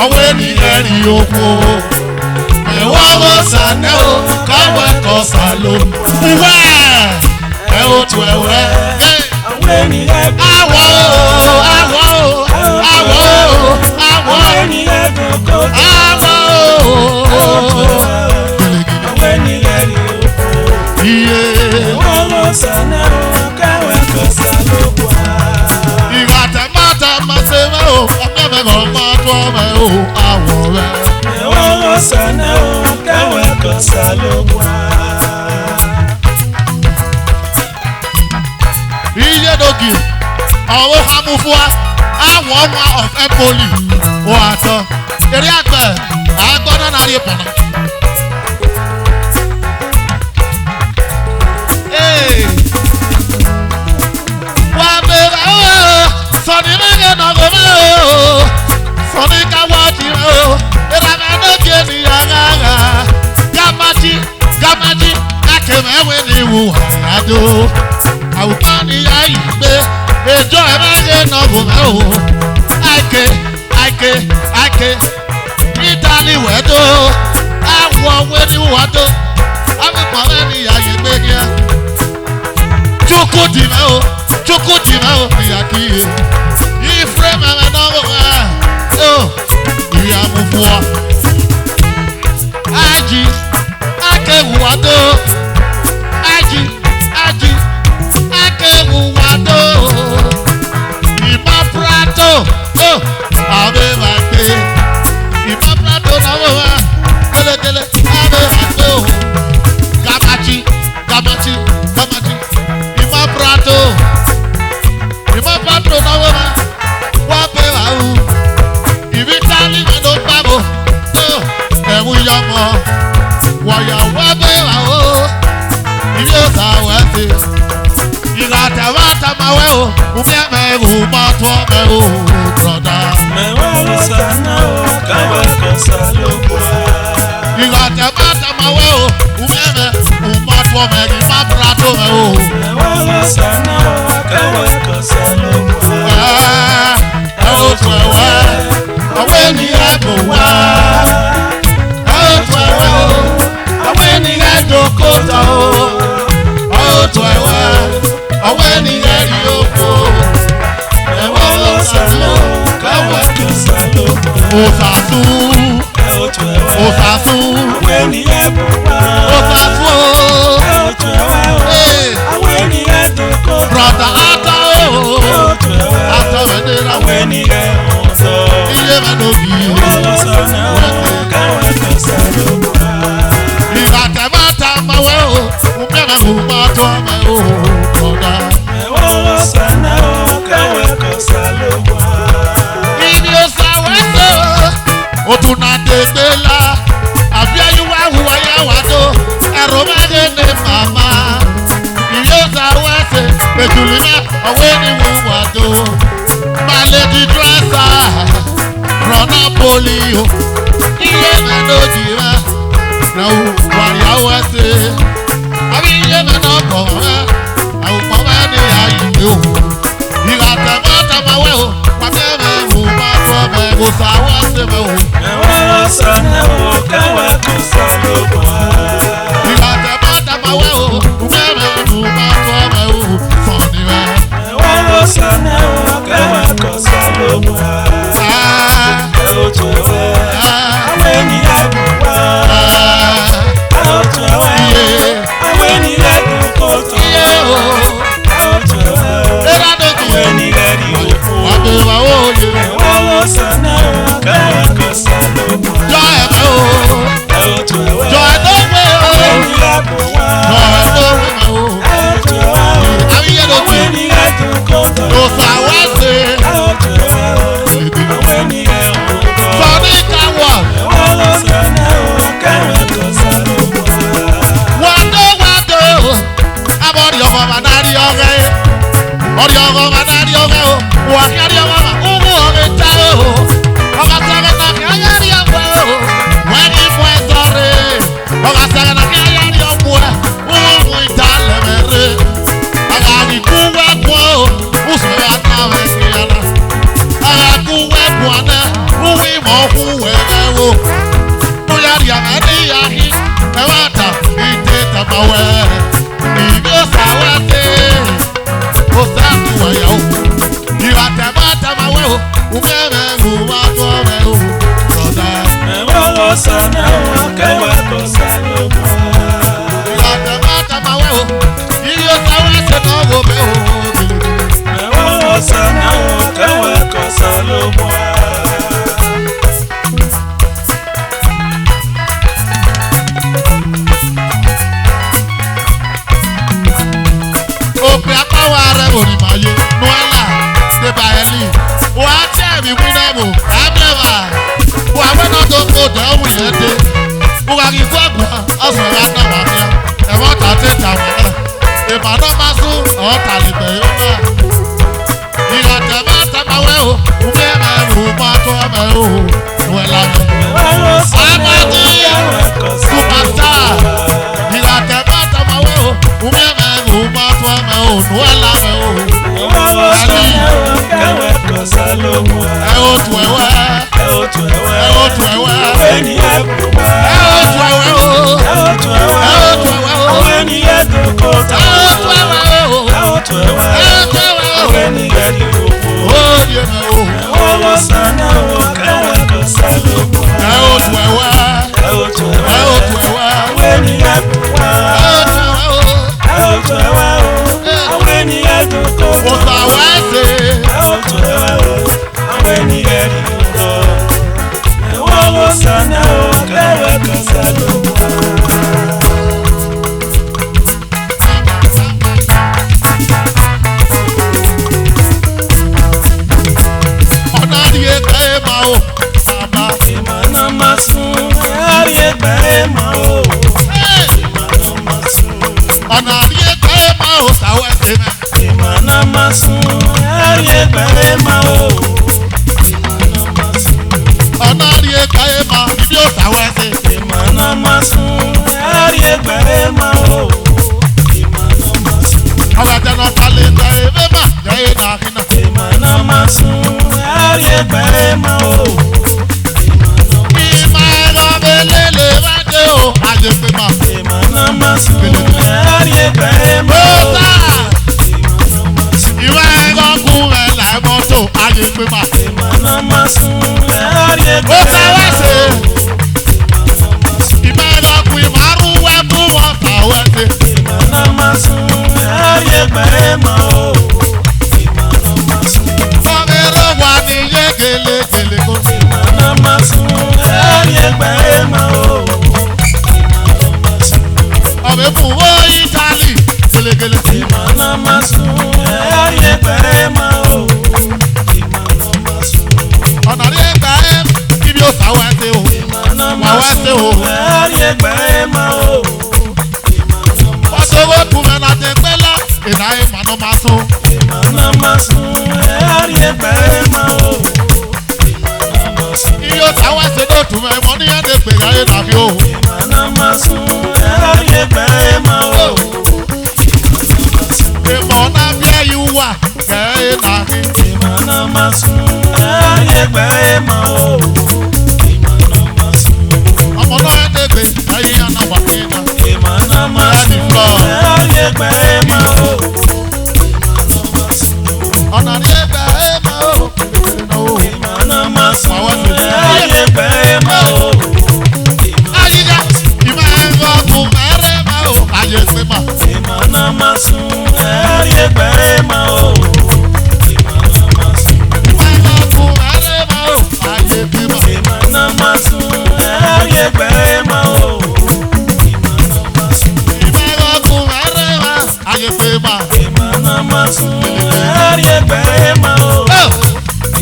àwọn ènìyàn rí oko o. Ẹ̀wọ́ ló sànẹ́ o, káwé kọ sàlò. Ìwẹ́ ẹ ó tún ẹ wẹ́.
Àwọn ènìyàn dòkó
Àwọ̀ o, àwọ̀ o, àwọ̀ o, àwọ̀ o.
ènìyàn dòkó tọ̀.
Àwọ̀ o.
Àwọn ènìyàn rí oko.
Iye.
Wọ́n lọ sànà o, káwé kọ sálọ́mù.
Ìgbà tẹ̀mátà máa ṣe mẹ́ o, ọ̀pẹ̀mẹ̀ kan máa tọ́ mẹ́ o, àwọ̀ rẹ̀.
Wọ́n lọ sànà o, káwé kọ sálọ́mù.
Iye dogi, ọ̀wọ́ hamufua, àwọn ọmọ of Empoli, o àtọ. Eré àgbẹ̀, àgbọ̀dọ̀ náà rí pọ̀nà. Wà á bẹ̀rẹ̀ o, sọ̀ni mẹ́gẹ̀ nàgọ́ mẹ́ o, sọ̀ni káwọ́ ti mẹ́ o, ìrànà lókè ènìyàn rárá. Gàmájì, akẹ́mẹ́wé ni wù àyájọ́. Àwùjọ ni ayé gbé, èjọ́ ẹ̀ mẹ́gẹ̀ nàgọ́ mẹ́ o. Àìké, Ítálì wẹ̀dọ́, àwọ̀ wẹ́ ni wàdọ́, àwùjọ rẹ̀ ni ayé gbé ní ẹ. Chukwu di mẹ́ o, ìyá kìí. Ifre mẹ́mẹ́ náà wọ̀ ẹ́, ìyá mú fún ọ. Ají, akéwùwádó. Akéwùwádó. Ìmọ̀ prato, àbẹ̀ máa gbé. Ìmọ̀ prato náà wọ̀ ẹ́, kélekélé, àbẹ̀ máa gbé o. Gàmájì. Ìmọ̀ prato náà wọ̀ ẹ́, wọ́n bẹ̀ wá o. Ìbí tálí mi ló gbà bò, ẹ̀wù yọmọ. Wọ̀yà wọ́n bẹ̀ wá o. Ìbí ó sà wẹ́ sí. Ìgbà tẹ̀mátà máa wẹ́ o, omi ẹ̀mẹ̀rù máa tọ́ mẹ́ o, broda.
Mẹ̀wá ló sànà o, káwé kọ sálọ́mù.
Ìgbà tẹ̀mátà máa wẹ́ o, omi ẹ̀mẹ̀rù máa tọ́ mẹ́ ní má prato mẹ́ o.
Mẹ̀wá ló sànà o, káwé kọ sálọ́mù.
Ẹ ó tún ẹ wẹ́, àwọn ènìyàn dùn wá. Ẹ ó tún ẹ wẹ́ o, àwọn ènìyàn dòkó tọ̀ o. Ẹ ó tún ẹ wẹ́, àwọn ènìyàn rí oko. Ẹ̀wọ́ ló sànà o, káwé kọ sálọ́mù. Òsàsù. Òsàsù.
Àwọn ènìyàn bò wá.
Òsàsù o.
Àwọn ènìyàn dòkó tọ̀.
Brọ̀dà átá o. Átá mẹ́tẹ́rà.
Àwọn ènìyàn ọ̀tọ̀.
Iye mẹ́tòbí.
Wọ́n lọ sànà o, káwé kọ sálọ́mù.
Ìgbà tẹ̀mátà máa wẹ́ o, omi ẹ̀mẹ̀rù máa tọ́ mẹ́ o, brọ̀dà.
Wọ́n lọ sànà o, káwé kọ sálọ́mù.
Ibi òsàwẹ́sẹ̀ o, òtún náà dègbé la. Àbí ayúwá hùwà yẹ wá tó, ẹ̀rọ mẹ́rin ní màmá. Ibi òsàwẹ́sẹ̀, ètùlí náà, ọ̀wé ni wù wá tó. Màlẹ́dì dírẹ́sà, rọ̀nà poli o. Iye mẹ́lòdì rẹ̀, náà wà yà wẹ́sẹ̀. Àbí iye mẹ́lòdì rẹ̀, àwọn pọ̀ mẹ́rin ayé o. Ìgbà tẹ̀mọ́tà mawe o. Wabeme uma tome usawa seme o.
Ewa sana o kawa kusaloba.
Iwate mawe o. Wabeme uma tome o. Soniwe.
Ewa sana o kawa kusaloba. Eotowe. Aweni abuwa. Eotowe. Aweni edukoto. Eotowe. Aweni ediopo.
Abewa oye.
Ewa sana o kawa kusaloba.
Joy me o.
Eotowe.
Joy no me o.
Aweni abuwa.
Joy no me o.
Eotowe.
Awiye do ti.
Aweni edukoto.
No sawase.
Eotowe. Aweni edukoto.
Sonic kawa.
Ewa sana o kawa kusaloba.
Wado. Abori ogo manari oge. Ori ogo manari oge o. Wakari ogo ma. Ugu oge tae o. Oga sege na kayari oge o. Weni mwe zore. Oga sege na kayari oge. Ugu itale mere. Aga ni kuwe kwa o. Uswe anawe kiyala. Aga kuwe kwa ne. Uwi mo kuwe o. Uyari amani yahi. Ewata iteta mawe. Igo sawate. Osatu waya o. Iwate mawe o. Umeme uwatome o. Soda.
Ewa sana o kawa kusaloba.
Iwate mawe o. Iyo sawate no go me o.
Ewa sana o kawa kusaloba.
Ope akawa re bori maye. Noela. De baeli. Wati emi winebo. Ableva. Wawena to de omu yete. Ugagi gwagwa. Asora na wamia. Ewa tate jamana. Emana masu. Otalibe yoma. Iwate mawe o. Umeme umatome o. Noela.
Ewa sana o kawa
Superstar.
kusaloba.
Iwate mawe o. Umeme umatome o. Noela me o.
Ewa sana o kawa kusaloba.
Otu ewe.
Eotowe.
Otu ewe.
Aweni abuwa.
Otu ewe o.
Eotowe.
Otu ewe o.
Aweni edukoto.
Otu ewe o.
Eotowe.
Otu ewe o.
Aweni ediopo.
Oye me o.
Ewa sana o kawa kusaloba.
Otu ewe.
Eotowe.
Otu ewe.
Aweni abuwa.
Otu ewe o.
Eotowe. Aweni edukoto.
Osawese.
Eotowe. Aweni ediopo. Ewa sana o kawa kusaloba.
Ọ̀nà adìyẹ ká ẹ máa o. Bàbá.
Imana masun, ari egba ema o. Imana masun,
Ọ̀nà adìyẹ ká ẹ máa o. Sawese me.
Imana masun, ari egba ema o. Imana masun,
Ọ̀nà adìyẹ ká ẹ máa. Ibi o sawese.
Imana masun, ari egba ema o. Imana masun,
Ọ̀gá tẹ̀nà kalẹ̀ ká ẹ bẹ́ẹ̀ bá. Jẹ́ ẹ dàkínà.
Imana masun, ari egba ema o.
Ìmọ̀ ẹ̀rọ belele bá dé o. Ayé pé máa.
Imana masun, ari egba ema
Ó
o.
sá. Ìwé ẹ̀rọ kún rẹ̀ láì mọ́tò. Ayé pé máa.
Imana masun, ari egba
Ó
ema
sawese.
o.
Ìmọ̀ ẹ̀rọ kún ìmọ̀rún wẹ́ fún wọn sawese.
Imana masun, ari egba ema o. Imana masun,
Fọ́nrẹ́rẹ́ wà ní yégele kó.
Imana masun, ari egba ema o. Imana masun,
Ọ̀bẹ fún owó Ítálì. Gèlègèlè.
Imana masun, ari egba ema o. Imana masun,
Ọ̀nà rí ẹgbà ẹ̀ ibi ó sawese o.
Imana
Wàwẹ́sẹ̀ o.
masun, ari egba ema o. Imana masun,
Ọ̀sọ̀wọ́ kún mẹ́ na tẹ pẹ́ lá. Ìdá ìmọ̀nà máa sún.
Imana masun, ari egba ema o. Imana masun.
Iye ó sawese ní òtún mẹ́ mọ́ ní ẹ̀dẹ̀ pé ayé nàbí o.
Imana masun, ari egba ema o. Imana masun,
Ìmọ̀ náà bí ẹ̀yìn wà kẹ́ ẹ̀ nàbí.
Imana masu ayẹgbẹ́ ma o. Ìmọ̀nà masu.
ọmọ náà ẹ̀ dẹ́gbẹ̀ ẹ̀yìn ànàbà nínú.
Ìmọ̀nà masu ayẹgbẹ́ ma o. Ìmọ̀nà masu.
ọ̀nà ní ẹgbẹ́ ẹ̀ máa ó.
Ìmọ̀nà masu ayẹgbẹ́ ma o.
ayíká ìmọ̀ ẹ̀rọ ọkùn ẹ̀rẹ́ máa ó. ayé pé mà.
Ìmọ̀nà masu ayẹgbẹ́ ma o. Ìmọ̀nà masu.
ẹ̀rọ ọkùn ẹ̀rẹ́ máa ó. ayé pé mà.
Ìmọ̀nà masu ayẹgbẹ́ ma o. Ìmọ̀nà masu.
ìmọ̀ ẹ̀rọ ọkùn ẹ̀rẹ́ máa. ayé pé mà.
Ìmọ̀nà masu ayẹgbẹ́ ma o.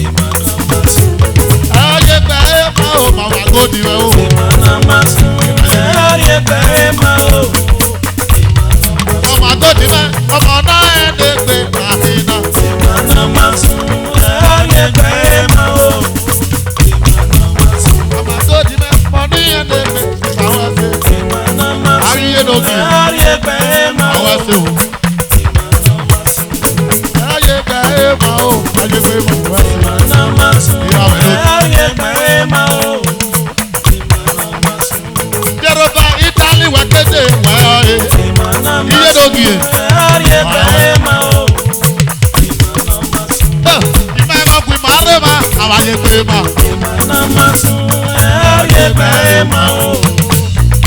Ìmọ̀nà masu.
ayé pé mà ó. màmá gòdì rẹ̀ ó.
Ìmọ̀nà masu ayẹgbẹ́ ma o.
ọmọ gòdì rẹ̀ ọmọ náà ẹ̀ dẹ́gbẹ̀ àmìnà.
Ìmọ̀nà masu ayẹgbẹ́ ma o. Ìmọ̀nà masu.
ọmọ gòdì rẹ̀ ọmọ ní ẹ̀ dẹ́gbẹ̀ àwọn ẹ̀fẹ̀.
Ìmọ̀nà masu
ayé lókè.
ayẹgbẹ́ ma o.
àwọn ẹ̀fẹ̀ o.
Ìmọ̀nà masu.
ayé pé mà ó. ayé pé mà ó.
Ìmọ̀nà masu ayẹgbẹ́ ma o. Ìmọ̀nà masu.
Yorùbá Italy wà kéde wẹ̀ ọ́ ẹ̀.
Ìmọ̀nà
iye
masu
lókè.
ayẹgbẹ́ ma o. Ìmọ̀nà masu.
ìmọ̀ ẹ̀rọ ọkùn ìmọ̀ ẹ̀rẹ́ máa. àwọn ayé pé mà.
Ìmọ̀nà masu ayẹgbẹ́ ma o.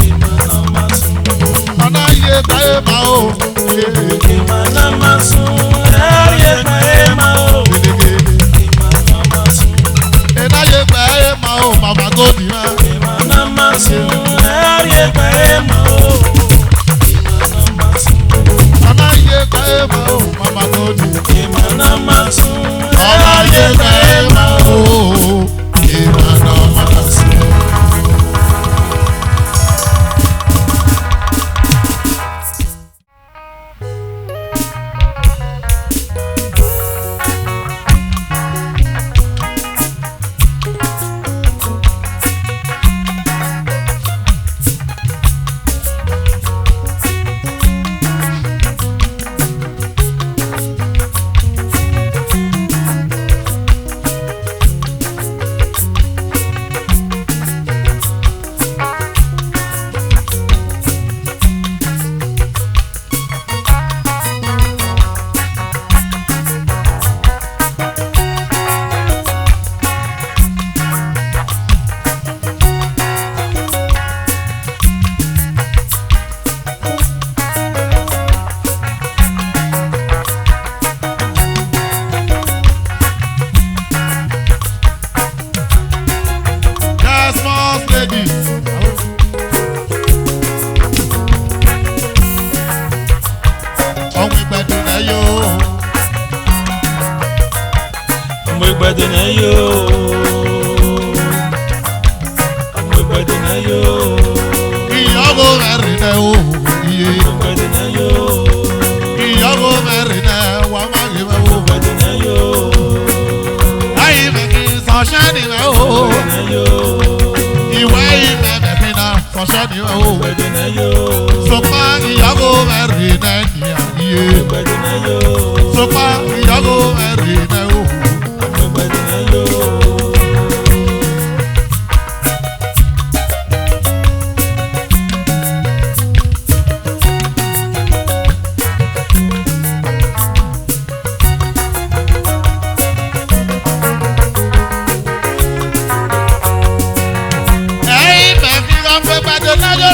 Ìmọ̀nà masu.
ọ̀nà ayé pé mà ó.
Ìmọ̀nà masu ayẹgbẹ́ ma o. Ìmọ̀nà masu.
ẹ̀nà ayé pé mà ó. màmá gòdì rẹ̀.
Ìmọ̀nà masu ayẹgbẹ́ ma o. Ìmọ̀nà masu.
ọ̀nà ayé pé mà ó. màmá gòdì.
Ìmọ̀nà masu
ọ̀nà ayé pé mà ó. ìmọ̀nà máa sùn. ìyàwó mẹ́rin náà ó iye. ìyàwó mẹ́rin náà wà má yé mẹ́ ó. ayé mẹ́kì sọ̀ṣẹ́ ni mẹ́ ó. ìwé ìmẹ̀ mẹ́kì náà sọ̀ṣẹ́ ni mẹ́ ó. sọ̀pá ìyàwó mẹ́rin náà ní àyè. sọ̀pá ìyàwó mẹ́rin náà ó.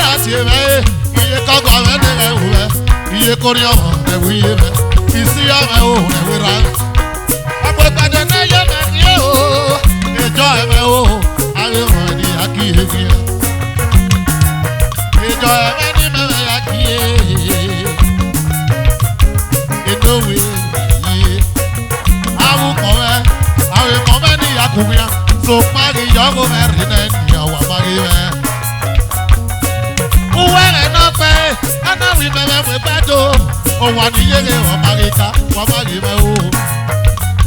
iye kọ́kọ́ mẹ́ ní ẹ̀ wù mẹ́ iye kórè ọmọ ẹ̀ wù iye mẹ́ ìsí ọmọ ẹ̀ wù ẹ̀ wù rà ọ̀pọ̀ ìpàdé náà yẹ mẹ́ ní ẹ̀ o ìjọ ẹ̀ mẹ́ o ayé wọn ni akíyè fi ẹ̀ ìjọ ẹ̀ mẹ́ ní mẹ́mẹ́ akíyè ìdówé yìí awùkọ̀ mẹ́ awùkọ̀ mẹ́ ní yakùnmíà so pàgì yọ̀gò mẹ́rin náà ní ọ̀wà pàgì mẹ́. Uwere n'ọpẹ anáwì mẹmẹ wẹ gbẹdọ òwà níyẹlẹ wọn máa rí ká wọn máa rí mẹ o.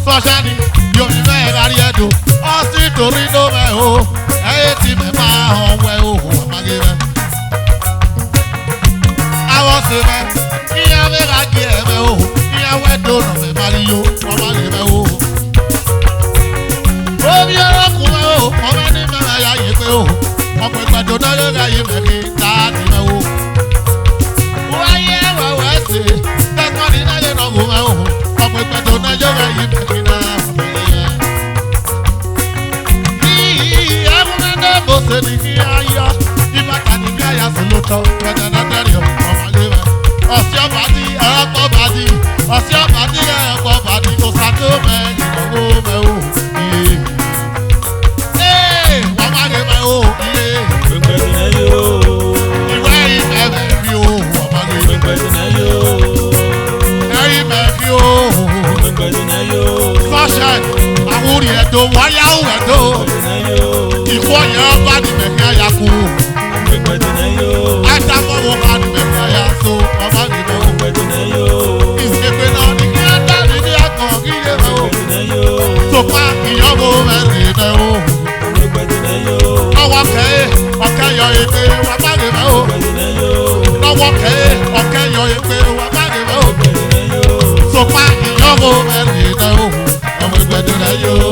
Sọ́ṣẹ́ni yomi mẹ́ rárí ẹ̀dùn ọtí torí ló mẹ́ o ẹ̀yẹ tí mẹ́ máa hàn wẹ́ o wọn máa rí mẹ́. Àwọn sì mẹ́ ìyá mi ra kí ẹ mẹ́ o ìyá wẹ́ dùn nà mẹ́ máa rí yo wọn máa rí mẹ́ o. ya yẹ pé o ọmọ ìgbàdo náà yóò ra yìí mẹ́rin dáàdì mẹ́ o. wáyé wẹ̀wẹ̀ ṣe tẹ́gbọ́n ní náà yẹ náà wò mẹ́ o ọmọ ìgbàdo náà yóò ra yìí mẹ́rin náà wọ̀nyí yẹn. yíyí ẹ̀múnẹ́ náà bó ṣe ní kí á yọ ìbáta ní kí á yà sí lóòótọ́ gbẹdẹ̀dẹ̀dẹ̀rẹ̀ ọmọdé mẹ́. ọ̀sẹ̀ ọ̀bàdì ẹ̀ẹ́pọ̀ bàdì ọ̀sẹ̀ ọ̀bàdì ẹ̀ẹ́pọ̀ bàdì òṣàtó mẹ́ ìnáwó mẹ́ o. Àwòrán ẹ̀dọ́ wáyà ẹ̀dọ́ ìkọ́ yẹn bá ní mẹ̀kẹ́ àyàkú. Àtàkọ́wọ́ bá ní mẹ̀kẹ́ àyàsó ọba nìyẹn o. Ìṣègbè náà ní kí á dá ní ní àkọ́ kí yé mẹ́ o. Sọ̀pá ìyọ́bù mẹ́rin náà o. Lọ́wọ́ kẹ́ ọ̀kẹ́ yọ ìpè wà bá ní mẹ́ o. Lọ́wọ́ kẹ́ ọ̀kẹ́ yọ ìpè wà bá ní mẹ́ o. Sọ̀pá ìyọ́bù mẹ́rin náà o. Ọmọ ìgbẹ́dùn náà yóò.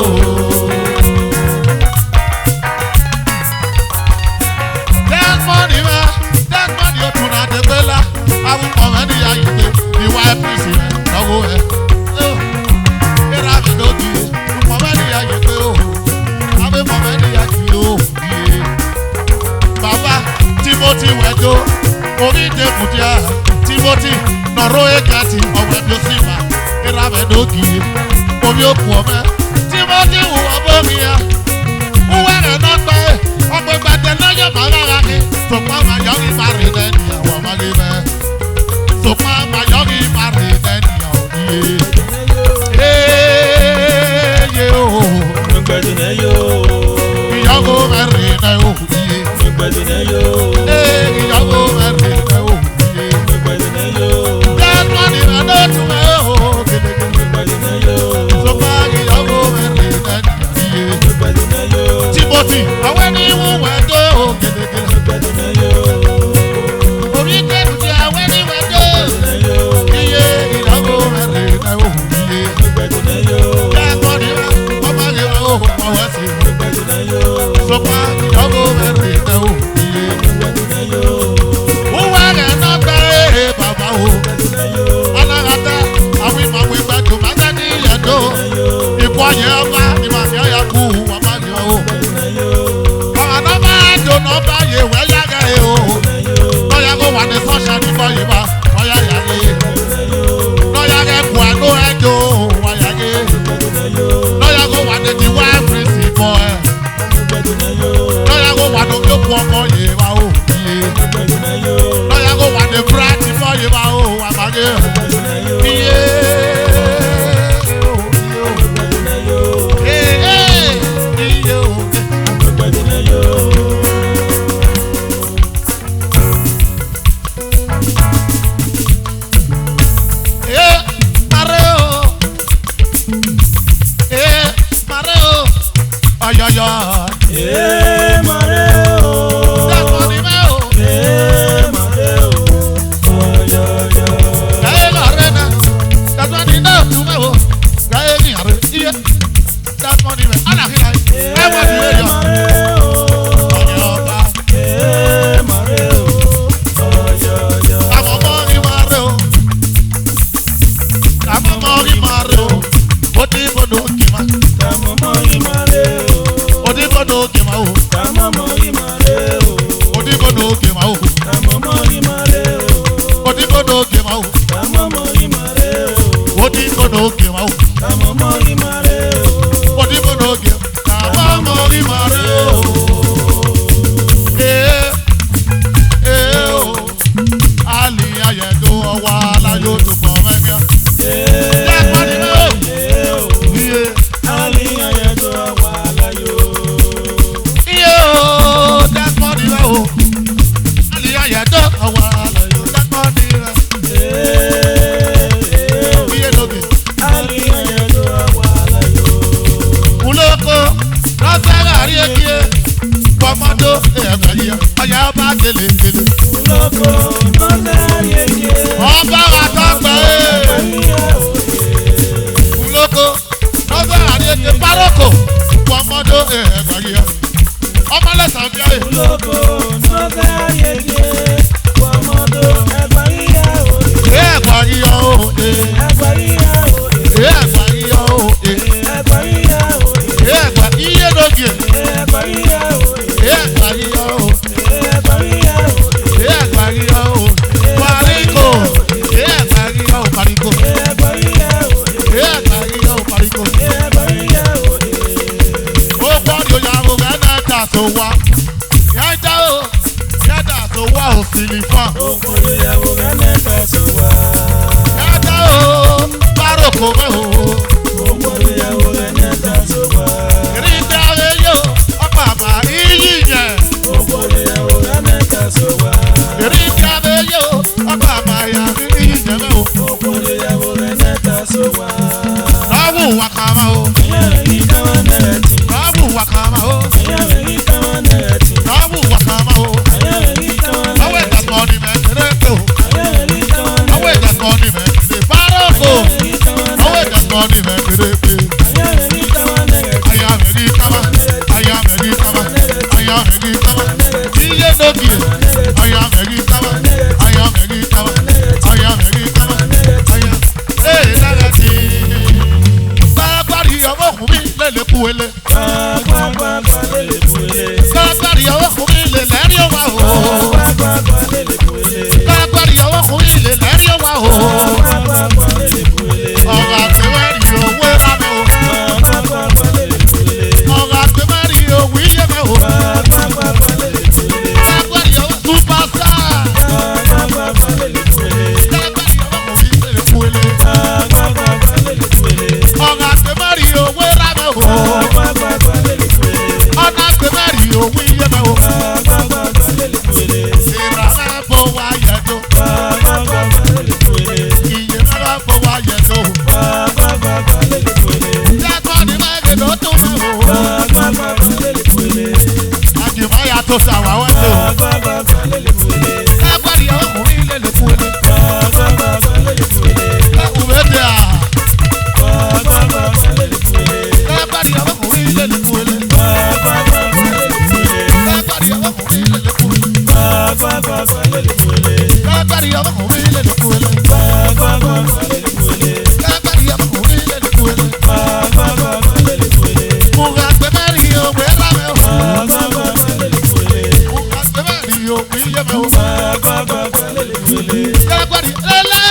That money o tún náà dé gbé la. Awùkọ̀ mẹ́ ní ayé pé ìwà ẹ̀pìsì rẹ̀ lọ́wọ́ ẹ̀. Ìrà mi ló di ọmọ mẹ́ ní ayé pé o. Abẹ́ mọ̀ mẹ́ ní ayé o. Bàbá Timothy wẹ̀dọ́ orí ìdẹ́kùdíà Timothy nọ̀rọ̀ ẹ̀gàtì ọ̀wẹ̀ bí ó sì wà. Ìrà mi ló di omi òkú ọmọ Timothy wù ọmọ mi ya wúwẹ́ rẹ̀ náà pẹ́ ọmọ ìgbàdé lọ́yọ̀ máa rárá ni sọ̀pọ̀ àmàyọ́rì máa rìn lẹ́nu ìyàwó ọmọge bẹ́ẹ̀ sọ̀pọ̀ àmàyọ́rì máa rìn lẹ́nu ìyàwó yìí yé o ìyàwó mẹ́rin náà ò yé ìyàwó mẹ́rin náà ò yé bẹ́ẹ̀ mọ́ni rẹ̀ náà tún ẹ̀ o Timothy, àwọn ẹni wù wẹ̀ tó gèdègèdè. Orí kẹ́rù ti àwọn ẹni wẹ̀ tó. Iye ìyàwó mẹ́rin náà ò yé. Kẹ́kọ̀ọ́ ni ọmọ yẹn ó ọwọ́ sí. Sọpá ìyàwó mẹ́rin náà ò yé. Wúwẹ́ rẹ̀ náà gbẹ́ bàbá o. Aláratá àwọn ìmọ̀wé gbàdùn máa ń ní ìyàdó. Ikú ọ̀yẹ́ ọba ni màmí ọ̀yà kú wà má ní o. Nọba ye wẹ́yà gẹ̀ o. Lọ́yà kó wà ní sọ́ṣà nígbà yìí bá wáyà yà lé. Lọ́yà kẹ́ kú àgọ́ ẹ̀jọ̀ wáyà gé. Lọ́yà kó wà ní ti wá fèrèsì bọ̀ ẹ̀. Lọ́yà kó wà ní ojú ọkọ̀ yìí bá o. Lọ́yà kó wà ní búrẹ́dì bọ̀ yìí bá o. Àmàgé iye.
Ológo n'oge ayẹyẹ, ọmọdé ẹgbàáyà òye.
Ẹgbàáyà òye.
Ẹgbàáyà òye.
Ẹgbàáyà òye.
Ẹgbàáyà òye.
Ẹgbàáyà lóge.
Ẹgbàáyà òye.
Ẹgbàáyà òye.
Ẹgbàáyà òye.
Ẹgbàáyà òye. Pariko. Ẹgbàáyà òye. Pariko.
Ẹgbàáyà òye.
Ẹgbàáyà òye. Pariko.
Ẹgbàáyà òye.
Ó gbọ́dọ̀ yàgò gánà dà tó wá. Yàtà ó yàtà tó wá ò sì lè fà.
Òkòlè yàwó gánà dà tó wá.
Yàtà ó bárokò mẹ́ o.
Òkòlè yàwó gánà dà tó wá.
Kìrìtà rẹ̀ yóò ọ̀pá àbá iyì yẹn.
Òkòlè yàwó gánà dà tó wá.
Kìrìtà rẹ̀ yóò ọ̀pá àbá iyì yẹn mẹ́ o.
Òkòlè yàwó gánà dà tó wá.
Lọ́wọ́ wàkàmà o.
Ìyá mi káwá náà tì.
Lọ́wọ́ wàkàmà o.
Ìyá mi káwá náà tì.
Lọ́wọ́ wàkàmà o.
Ìyá mi káwá náà
Lọ́wọ́
tì.
ìdàgbọ́ ni mẹ́ kéré o.
Ìyá mi káwá náà
Lọ́wọ́
tì.
ìdàgbọ́ ni mẹ́ kéré bárokò. Lọ́wọ́ ìdàgbọ́ ni mẹ́ kéré pé.
Ìyá mi káwá náà tì.
Aya mẹ́rin kama, aya mẹ́rin kama, aya mẹ́rin kama. Iye lókè. Aya mẹ́rin kama, aya mẹ́rin kama, aya mẹ́rin kama. Aya ee lára ti. Sábàárì ọwọ́ kùn mí lélẹ̀ kú ele.
Gbàgbàgbà lélẹ̀ kúlẹ̀.
Sábàárì ọwọ́ kùn mí lè lẹ́rìí ọwọ́ o.
Gbàgbàgbà lélẹ̀ kúlẹ̀.
Sábàárì ọwọ́ kùn mí lè lẹ́rìí ọwọ́ o.
Gbàgbàgbà lélẹ̀ kúlẹ̀.
Ọ̀gá àgbẹ̀wẹ̀rì òwe rà mẹ́ o.
Gbàgbàgbà lélẹ̀ kúlẹ̀.
Ọ̀gá àgbẹ̀wẹ̀rì òwe yẹ mẹ́ o.
Gbàgbàgbà lélẹ̀ kúlẹ̀.
Sábàárì ọwọ́ superstar.
Gbàgbàgbà lélẹ̀ kúlẹ̀.
Sábàárì ọwọ́ kùn mí lè kú ele.
Gbàgbàgbà lélẹ̀ kúlẹ̀.
Ọ̀gá àgbẹ̀wẹ̀rì òwe rà mẹ́ o.
Gbàgbàgbà lélẹ̀ kúlẹ̀.
Ọ̀gá àgbẹ̀wẹ̀rì òwe yẹ mẹ́ o.
Gbàgbàgbà lélẹ̀ kúlẹ̀.
Ìrànlẹ́ bọ̀ wá yẹ tó.
Gbàgbàgbà lélẹ̀ kúlẹ̀.
Iye mẹ́fà bọ̀ wá yẹ tó.
Gbàgbàgbà lélẹ̀ kúlẹ̀.
Yàtọ̀ ní mẹ́rin ló tó mẹ́ o.
Gbàgbàgbà lélẹ̀ kúlẹ̀.
Àjùmọ̀ yàtọ̀ sàwà wọ́n tó.
Gbàgbàgbà lélẹ̀ kúlẹ̀.
Lágbàdì ọkùnrin lè lè kú ele.
Gbàgbàgbà lélẹ̀ kúlẹ̀.
Òwe dè à.
Gbàgbàgbà lélẹ̀ kúlẹ̀.
Lágbàdì ọkùnrin lè lè kú ele.
Gbàgbàgbà lélẹ̀ kúlẹ̀.
Lágbàdì ọkùnrin lè lè kú ele.
Gbàgbàgbà lélẹ̀ kúlẹ̀.
Lágbàdì ọkùnrin lè lè kú ele.
Gbàgbàgbà lélẹ̀ kúlẹ̀.
Lágbàdì ọkùnrin lè lè kú ele.
Gbàgbàgbà lélẹ̀ kúlẹ̀.
Mùgà àgbẹ̀mẹ́rin òwe rà mẹ́ o.
Gbàgbàgbà lélẹ̀ kúlẹ̀.
Mùgà àgbẹ̀mẹ́rin òwe yẹ mẹ́ o.
Gbàgbàgbà lélẹ̀ kúlẹ̀.
Lágbàdì ẹlẹ́.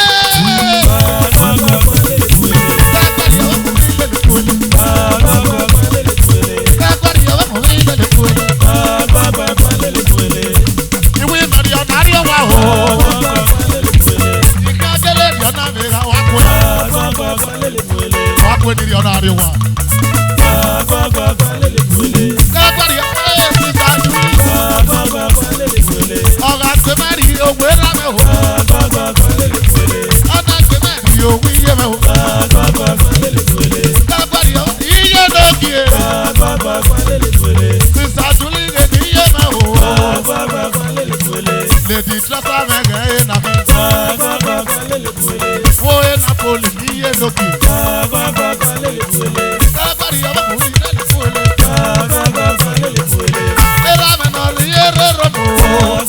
Gbàgbàgbà lélẹ̀ kúlẹ̀.
Lágbàdì ọkùnrin lè lè kú ele.
Gbàgbàgbà lélẹ̀ kúlẹ̀.
Lágbàdì ọkùnrin lè lè kú ele.
Gbàgbàgbà lélẹ̀ kúlẹ̀.
Ìwé ìmọ̀ràn ọ̀nà àríyá wa o.
Gbàgbàgbà lélẹ̀ kúlẹ̀.
Ìka délé ní ọ̀nà àríyá wa kú ẹ̀.
Gbàgbàgbà lélẹ̀ kúlẹ̀.
Wa kú ẹ̀ ní ọ̀nà àríyá wa.
Gbàgbàgbà lélẹ̀ kúlẹ̀.
Lágbàdì ẹ̀ ti sàájú.
Gbàgbàgbà lélẹ̀ kúlẹ̀.
Ọ̀gá àgbẹ̀mẹ́rin òwe lámẹ́ o.
Gbàgbàgbà lélẹ̀ kúlẹ̀.
Ọ̀nà àgbẹ̀mẹ́rin òwe yẹ mẹ́ o.
Gbàgbàgbà lélẹ̀ kúlẹ̀.
Lágbàdì iye lókè.
Gbàgbàgbà lélẹ̀ kúlẹ̀.
Sísàájú lè ní yẹ mẹ́ o.
Gbàgbàgbà lélẹ̀ kúlẹ̀.
Lèdì dọ́sà mẹ́gẹ̀ ẹ̀ nà fẹ́.
Gbàgbàgbà lélẹ̀ kúlẹ̀.
Wo ẹ̀ Napoli ní iye lókè.
Gbàgbàgbà lélẹ̀ kúlẹ̀.
Lágbàdì ọkùnrin lè lè kú ele.
Gbàgbàgbà lélẹ̀ kúlẹ̀.
Ẹ̀rọ mẹ́nà rí ẹ̀rọ rọ̀nù.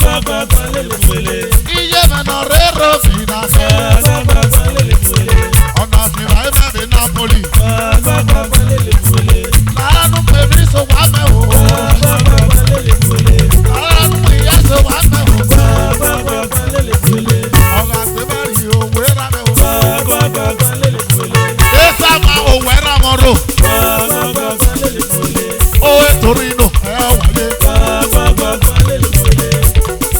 Gbàgbàgbà lélẹ̀ kúlẹ̀.
Iye mẹ́nà rí ẹ̀rọ fìdá fẹ́.
Gbàgbàgbà lélẹ̀ kúlẹ̀.
Ọ̀nà fìdá ẹ̀ mẹ́bi Napoli.
Gbàgbàgbà lélẹ̀ kúlẹ̀.
Lánàá pèmí sọ wá mẹ́ o.
Gbàgbàgbà lélẹ̀ kúlẹ̀.
Lánàá pèyẹ sọ wá mẹ́ o.
Gbàgbàgbà lélẹ̀ kúlẹ̀.
Ọ̀gá àgbẹ̀mẹ́rin òwe rà mẹ́ o.
Gbàgbàgbà lélẹ̀ kúlẹ̀.
Esa ma òwe rà mọ́ ro.
Gbàgbàgbà lélẹ̀ kúlẹ̀.
Ó torí inú ẹ̀ wọlé.
Gbàgbàgbà lélẹ̀ kúlẹ̀.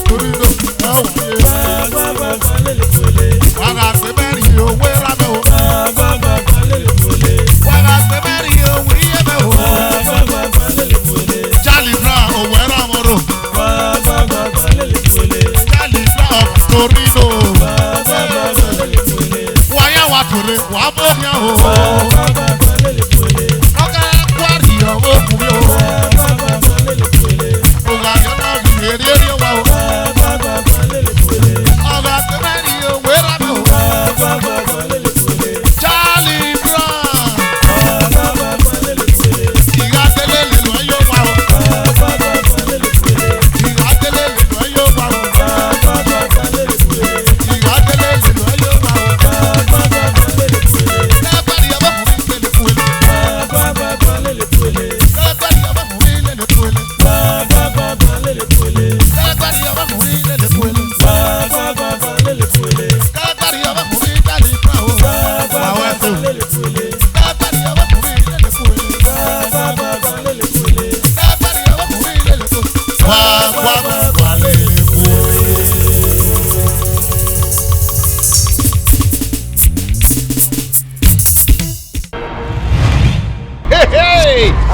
Torí inú ẹ̀ wọlé.
Gbàgbàgbà lélẹ̀ kúlẹ̀.
Ọ̀gá àgbẹ̀mẹ́rin òwe rà mẹ́ o.
Gbàgbàgbà lélẹ̀ kúlẹ̀.
Ọ̀gá àgbẹ̀mẹ́rin òwe yẹ mẹ́ o.
Gbàgbàgbà lélẹ̀ kúlẹ̀.
Charlie Brown òwe rà mọ́ ro.
Gbàgbàgbà lélẹ̀ kúlẹ̀.
Charlie Brown torí inú.
Gbàgbàgbà lélẹ̀ kúlẹ̀.
Wáyà wà torí wà mọ́ ní àwọ̀.
Gbàgbàgbà lélẹ̀ kúlẹ̀.
Ọ̀gá kwari ọ̀wọ́ kùnrin o.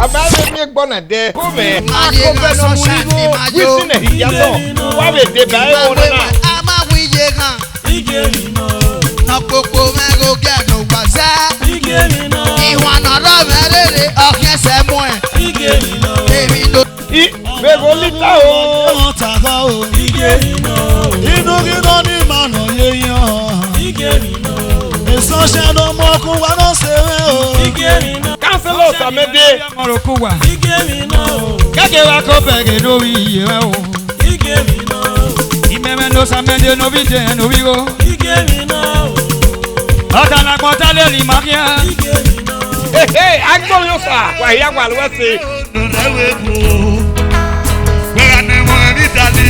Abale mi gbona de. Come. Akobe no muligo. Wisi na hiyato. Wa be de ba e wona na.
Ama wiye kan.
Igerino.
Na popo me go get no gbaza.
Igerino.
Iwa na ro merere okin se mo e.
Igerino.
Èmi ló
I be go lita o.
Wọ́n tàkà o.
Igerino.
Inú kíkọ́ ní ìmọ̀nà yéèyàn.
Igerino.
Èso ṣẹ́nu mọ́kún wa ló ṣeré o.
Igerino.
Councilor Samede.
Mọ̀rọ̀kú wa.
Igerino.
Kẹ́kẹ́ wa kó bẹ̀rẹ̀ lórí iye rẹ o.
Igerino.
Ìmẹ̀mẹ̀ ló Samede lórí jẹ́ lórí o.
Igerino.
Ọ̀kàlà pọ̀tà lè rìn mákíá.
Igerino.
Hey, agbo yo sa. Wa ya wa lo se.
Nùdẹ́wé kú. Gbẹ̀rẹ̀ ni mo rí dàlí.